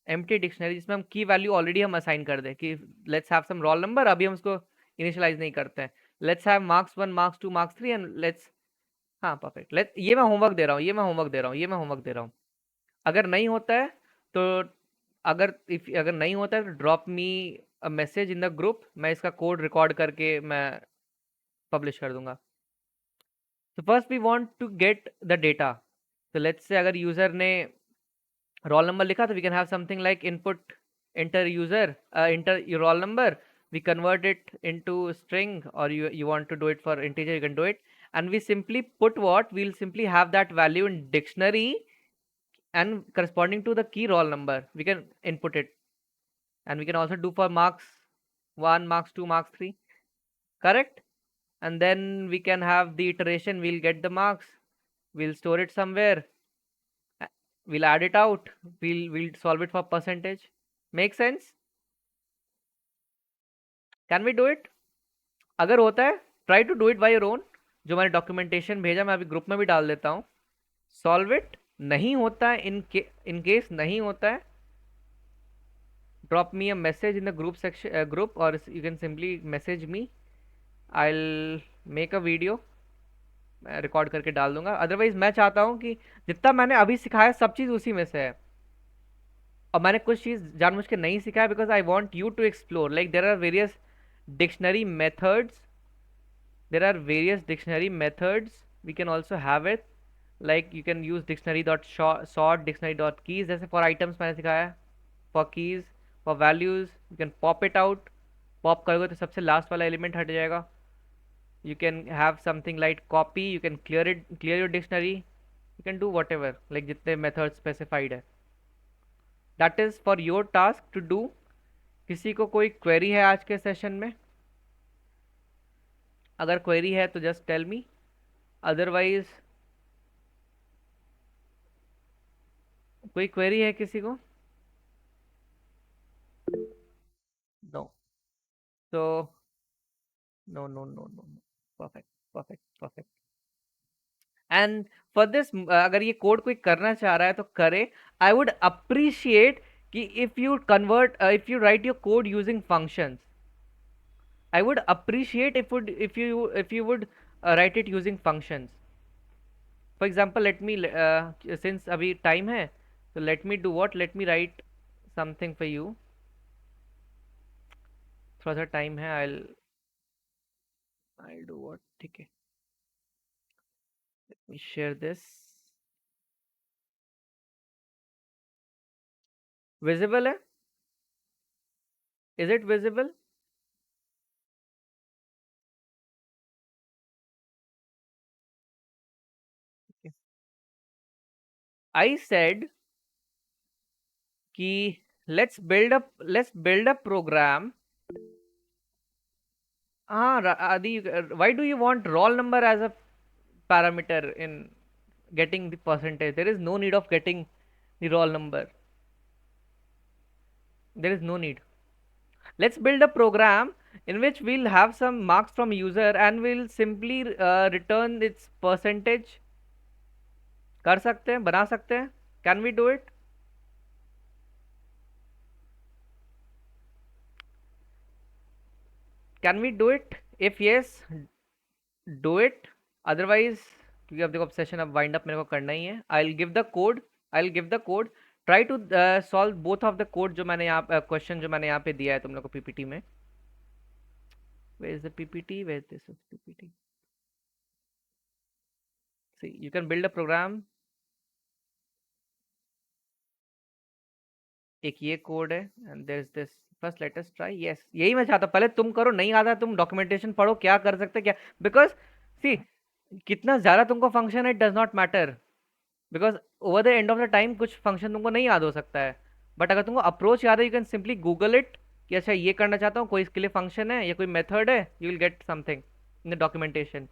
A: empty dictionary जिसमें हम की वैल्यू ऑलरेडी हम असाइन कर दें कि let's have some roll number. अभी हम उसको इनिशियलाइज नहीं करते हैं. Let's have marks 1, marks 2, marks 3 and let's. हाँ परफेक्ट. ये मैं होमवर्क दे रहा हूँ, ये मैं होमवर्क दे रहा हूँ. अगर नहीं होता है तो अगर नहीं होता है तो drop me a message in the group. मैं इसका कोड रिकॉर्ड करके मैं पब्लिश कर दूंगा. तो first we want to get the data. तो लेट्स से अगर यूजर ने रोल नंबर लिखा तो we can have something like input enter your roll number. We convert it into string, or you want to do it for integer, you can do it. And we simply put we'll simply have that value in dictionary, and corresponding to the key roll number we can input it. And we can also do for marks 1, marks 2, marks 3, correct? And then we can have the iteration. We'll get the marks, we'll store it somewhere, we'll add it out, we'll solve it for percentage. Make sense? Can we do it? अगर होता है try to do it by your own. जो मैंने documentation भेजा मैं अभी group में भी डाल देता हूँ. Solve it. नहीं होता है, इन केस नहीं होता है, drop me a message in the group section, group, or you can simply message me. I'll make a video, मैं रिकॉर्ड करके डाल दूंगा. अदरवाइज मैं चाहता हूँ कि जितना मैंने अभी सिखाया सब चीज़ उसी में से है, और मैंने कुछ चीज़ जानबूझ के नहीं सिखाया because I want you to explore. Like there are various dictionary methods, we can also have it. Like you can use dictionary dot sort, dictionary dot keys. जैसे for items मैंने सिखाया है, for keys, for values you can pop it out. Pop करोगे तो सबसे last वाला element हट जाएगा. You can have something like copy, you can clear your dictionary, you can do whatever, like जितने methods specified है. That is for your task to do. किसी को कोई query है आज के सेशन में? अगर query है तो just tell me, otherwise कोई query है किसी को? No. So no. Perfect, perfect, perfect. And for this अगर ये कोड कोई करना चाह रहा है तो करे. आई वुड अप्रिशिएट कि if you right your code using functions. I would appreciate if you would write it using functions. For example, let me since अभी टाइम है तो let me write something for you. थोड़ा सा time है. I'll do what, ठीक है. Let me share this. Visible है? Is it visible? Okay. I said कि let's build a program. Adi, why do you want roll number as a parameter in getting the percentage? There is no need of getting the roll number. there is no need. Let's build a program in which we'll have some marks from user and we'll simply return its percentage. कर सकते हैं, बना सकते हैं. Can we do it? Can we do it? If yes, do it. Otherwise, क्योंकि अब देखो obsession अब wind up मेरे को करना ही है. I'll give the code. I'll give the code. Try to solve both of the code जो मैंने यहाँ question जो मैंने यहाँ पे दिया है तुम लोग को PPT में. Where is the PPT? Where is this PPT? See, you can build a program. एक ये कोड है and there is this. First let us try. Yes, यही मैं चाहता हूँ. पहले तुम करो, नहीं आता तुम डॉक्यूमेंटेशन पढ़ो क्या कर सकते क्या. बिकॉज सी कितना ज्यादा तुमको फंक्शन है, it does not matter. Because over the end of the time कुछ फंक्शन तुमको नहीं याद हो सकता है. बट अगर तुमको अप्रोच याद है, you can simply Google it कि अच्छा ये करना चाहता हूँ, कोई इसके लिए फंक्शन है या कोई मेथड है, you will get something in the documentation.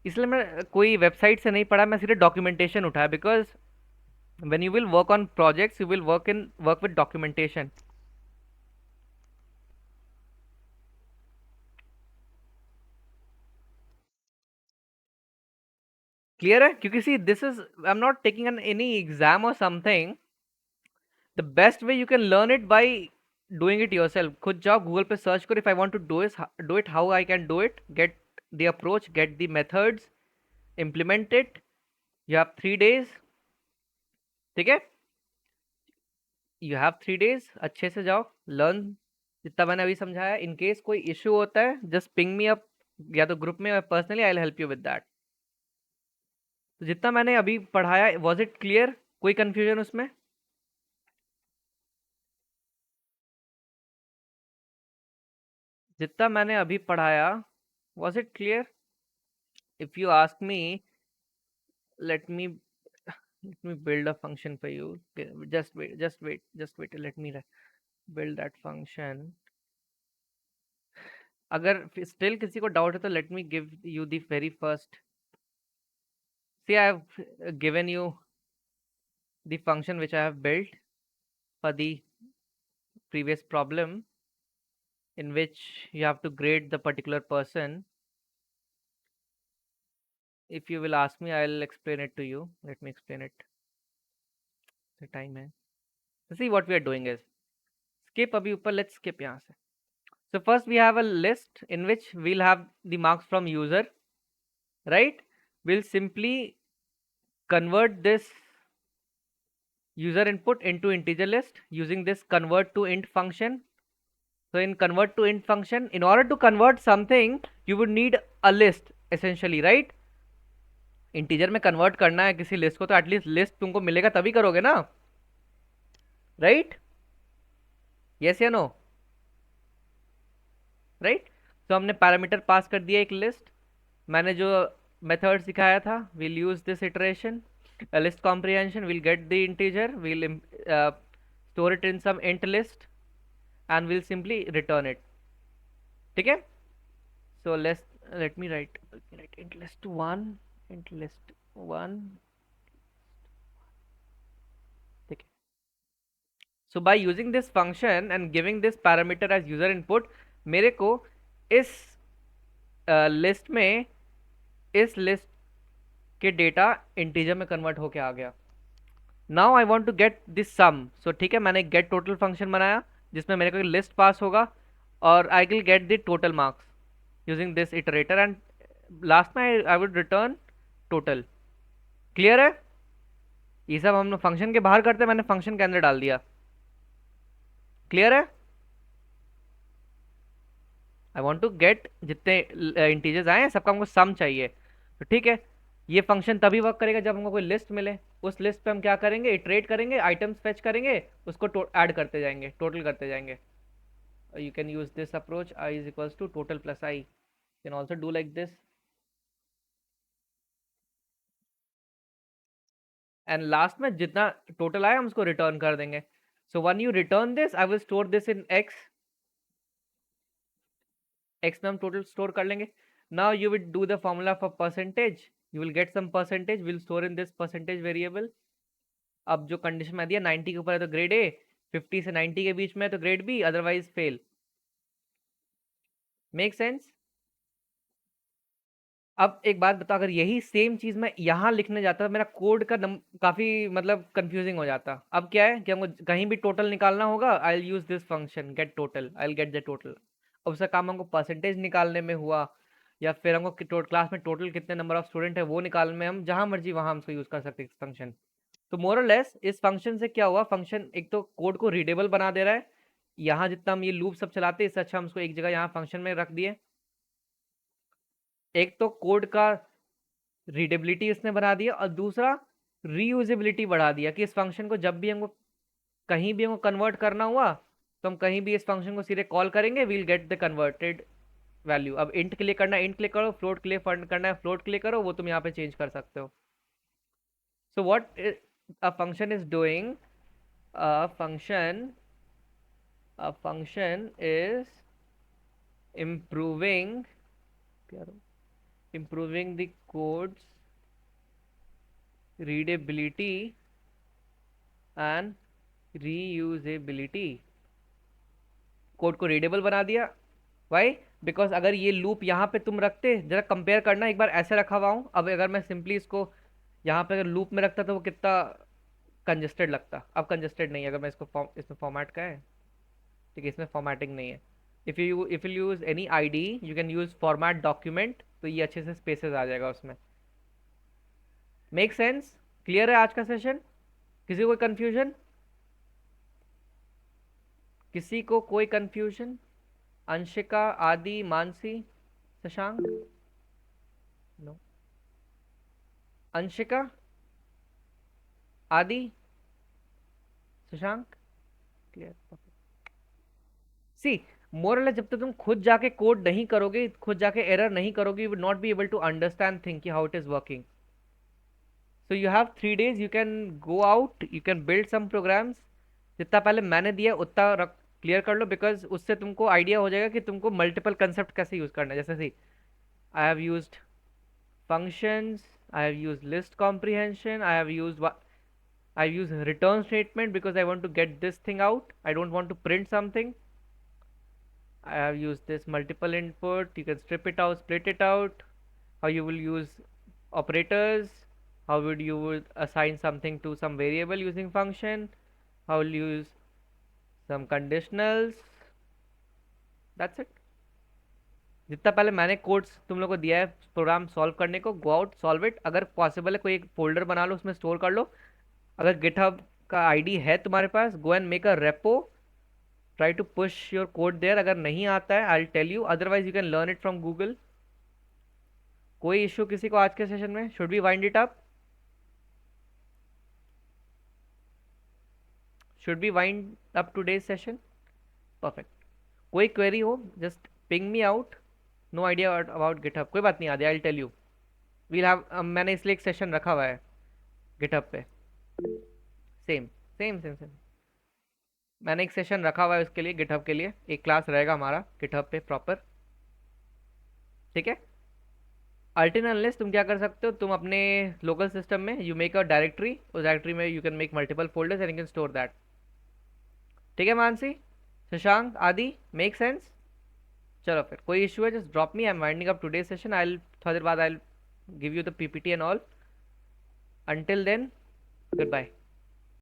A: इसलिए मैं कोई वेबसाइट से नहीं पढ़ा, मैं सीधे डॉक्यूमेंटेशन उठाया. Because when you will work on projects, you will work with documentation. Clear है? क्योंकि see, this is, I'm not taking any exam or something. The best way you can learn it by doing it yourself. खुद जाओ Google पे search करो. If I want to do it, how I can do it, get the approach, get the methods, implement it. You have 3 days. ठीक है? You have 3 days. अच्छे से जाओ, learn जितना मैंने अभी समझाया. In case कोई issue होता है, just ping me up या तो ग्रुप में या personally. I'll help you with that. तो जितना मैंने अभी पढ़ाया, was it clear? कोई confusion उसमें? जितना मैंने अभी पढ़ाया, was it clear? If you ask me, let me build a function for you. Okay, just wait. Let me build that function. अगर still किसी को doubt है तो let me give you the very first. See, I have given you the function which I have built for the previous problem, in which you have to grade the particular person. If you will ask me, I'll explain it to you. Let me explain it. The time है. So see, what we are doing is skip अभी ऊपर. Let's skip यहाँ से. So first we have a list in which we'll have the marks from user, right? We'll simply convert this user input into integer list using this convert to int function. So in convert to int function, in order to convert something, you would need a list essentially, right? Integer में convert करना है किसी list को, तो at least list तुमको मिलेगा तभी करोगे ना, राइट? यस या नो? राइट. तो हमने पैरामीटर पास कर दिया एक लिस्ट. मैंने जो मेथड सिखाया था, we'll use this iteration, list comprehension, we'll get the integer, we'll store it in some int list and we'll simply return it. ठीक है? So let me write int list 1, int list 1. ठीक है? So by using this function and giving this parameter as user input, मेरे को इस list में इस list के डेटा इंटीजर में कन्वर्ट होके आ गया. Now I want to get this sum. So ठीक है, मैंने गेट टोटल फंक्शन बनाया जिसमें मेरे को लिस्ट पास होगा और I will get the total marks using this iterator and last में I would return total. Clear है? ये सब हम फंक्शन के बाहर करते हैं, मैंने फंक्शन के अंदर डाल दिया. क्लियर है? आई वॉन्ट टू गेट जितने इंटीजर्स आए हैं सबका हमको सम चाहिए. तो ठीक है, ये फंक्शन तभी वर्क करेगा जब हमको कोई लिस्ट मिले. उस लिस्ट पे हम क्या करेंगे, इटरेट करेंगे, आइटम्स फेच करेंगे, उसको ऐड करते जाएंगे, टोटल करते जाएंगे. You can use this approach, I is equals to total plus I. Can also do like this. And last में जितना टोटल आया हम उसको रिटर्न कर देंगे. So when you return this, I will store this in X. X में हम total store कर लेंगे. Now you will do the formula for percentage. You will get some percentage, will store in this percentage variable. अब जो condition में दिया 90 के ऊपर है तो ग्रेड ए, 50 से 90 के बीच में है तो grade B, otherwise fail. Make sense? अब एक बात बता, अगर यही सेम चीज मैं यहाँ लिखने जाता मेरा कोड का काफी मतलब कंफ्यूजिंग हो जाता। अब क्या है कि हमको कहीं भी टोटल निकालना होगा, I will use this function get total, I will get the total. अब उसका काम हमको परसेंटेज निकालने में हुआ, या फिर हमको क्लास में टोटल कितने नंबर ऑफ स्टूडेंट है वो निकालने में, हम जहां मर्जी वहां हम उसको यूज कर सकते हैं इस फंक्शन। तो मोर और लेस इस फंक्शन से क्या हुआ, फंक्शन एक तो कोड को रीडेबल बना दे रहा है। यहाँ जितना हम ये लूप सब चलाते हैं इससे अच्छा हम उसको एक जगह यहाँ फंक्शन में रख दिए। एक तो कोड का रीडेबिलिटी इसने बढ़ा दिया, और दूसरा रीयूजेबिलिटी बढ़ा दिया कि इस फंक्शन को जब भी हमको कहीं भी हमको कन्वर्ट करना हुआ तो हम कहीं भी इस फंक्शन को सीधे कॉल करेंगे, we'll get the converted value. अब इंट के लिए करना है इंट के लिए करो, फ्लोट के लिए फंड करना है फ्लोट के लिए करो, वो तुम यहाँ पे चेंज कर सकते हो। So what a function is doing, a function a function is improving improving the code's readability and reusability। Code को रीडेबल बना दिया। वाई? बिकॉज अगर ये लूप यहाँ पे तुम रखते, जरा कंपेयर करना, एक बार ऐसे रखा हुआ हूँ, अब अगर मैं सिंपली इसको यहाँ पे अगर लूप में रखता तो वो कितना कंजेस्टेड लगता। अब कंजेस्टेड नहीं है, अगर मैं इसको इसमें फॉर्मेट का है, ठीक है, इसमें फॉर्मेटिंग नहीं है। If you use any ID you can use format document, तो ये अच्छे से स्पेसेस आ जाएगा उसमें। Make sense? क्लियर है आज का सेशन? किसी को कोई कंफ्यूजन? किसी को कोई कंफ्यूजन? अंशिका, आदि, मानसी, शशांक? नो। अंशिका, आदि, शशांक? क्लियर? सी, मोरल जब तक तुम खुद जाके कोड नहीं करोगे, खुद जाके एरर नहीं करोगे, you will not be able to understand think how it is working. So you have 3 days, you can go out, you can build some programs. जितना पहले मैंने दिया उतना क्लियर कर लो, बिकॉज उससे तुमको आइडिया हो जाएगा कि तुमको मल्टीपल कंसेप्ट कैसे यूज करना है। जैसे see, I have used functions, I have used list comprehension, I use return statement because I want to get this thing out, I don't want to print something. I have used this multiple input, you can strip it out, split it out, how you will use operators, how would you would assign something to some variable using function, how will you use some conditionals, that's it। जितना पहले मैंने codes तुम लोग को दिया है programme solve करने को, गो आउट सॉल्व इट। अगर पॉसिबल है कोई एक फोल्डर बना लो, उसमें स्टोर कर लो। अगर गिटहब का आईडी है तुम्हारे पास, go and make a repo, try to push your code there. अगर नहीं आता है I will tell you, otherwise you can learn it from Google. कोई इश्यू किसी को आज के सेशन में? Should we wind it up? Should we wind up today's session? Perfect. कोई क्वेरी हो just ping me out. No idea about GitHub? कोई बात नहीं, Aadi I will tell you. We'll have, मैंने इसलिए एक सेशन रखा हुआ है गिटहब पे। सेम सेम सेम सेम, मैंने एक सेशन रखा हुआ है उसके लिए, गिटहब के लिए एक क्लास रहेगा हमारा गिटहब पे प्रॉपर, ठीक है। अल्टरनेटलेस तुम क्या कर सकते हो, तुम अपने लोकल सिस्टम में यू मेक अ डायरेक्टरी, उस डायरेक्टरी में you can make multiple folders and you can store that. ठीक है मानसी, शशांक, आदि, मेक सेंस? चलो फिर, कोई इशू है just drop me, I am winding up today session. I थोड़ी देर बाद I give you the PPT and all. Until then, good bye.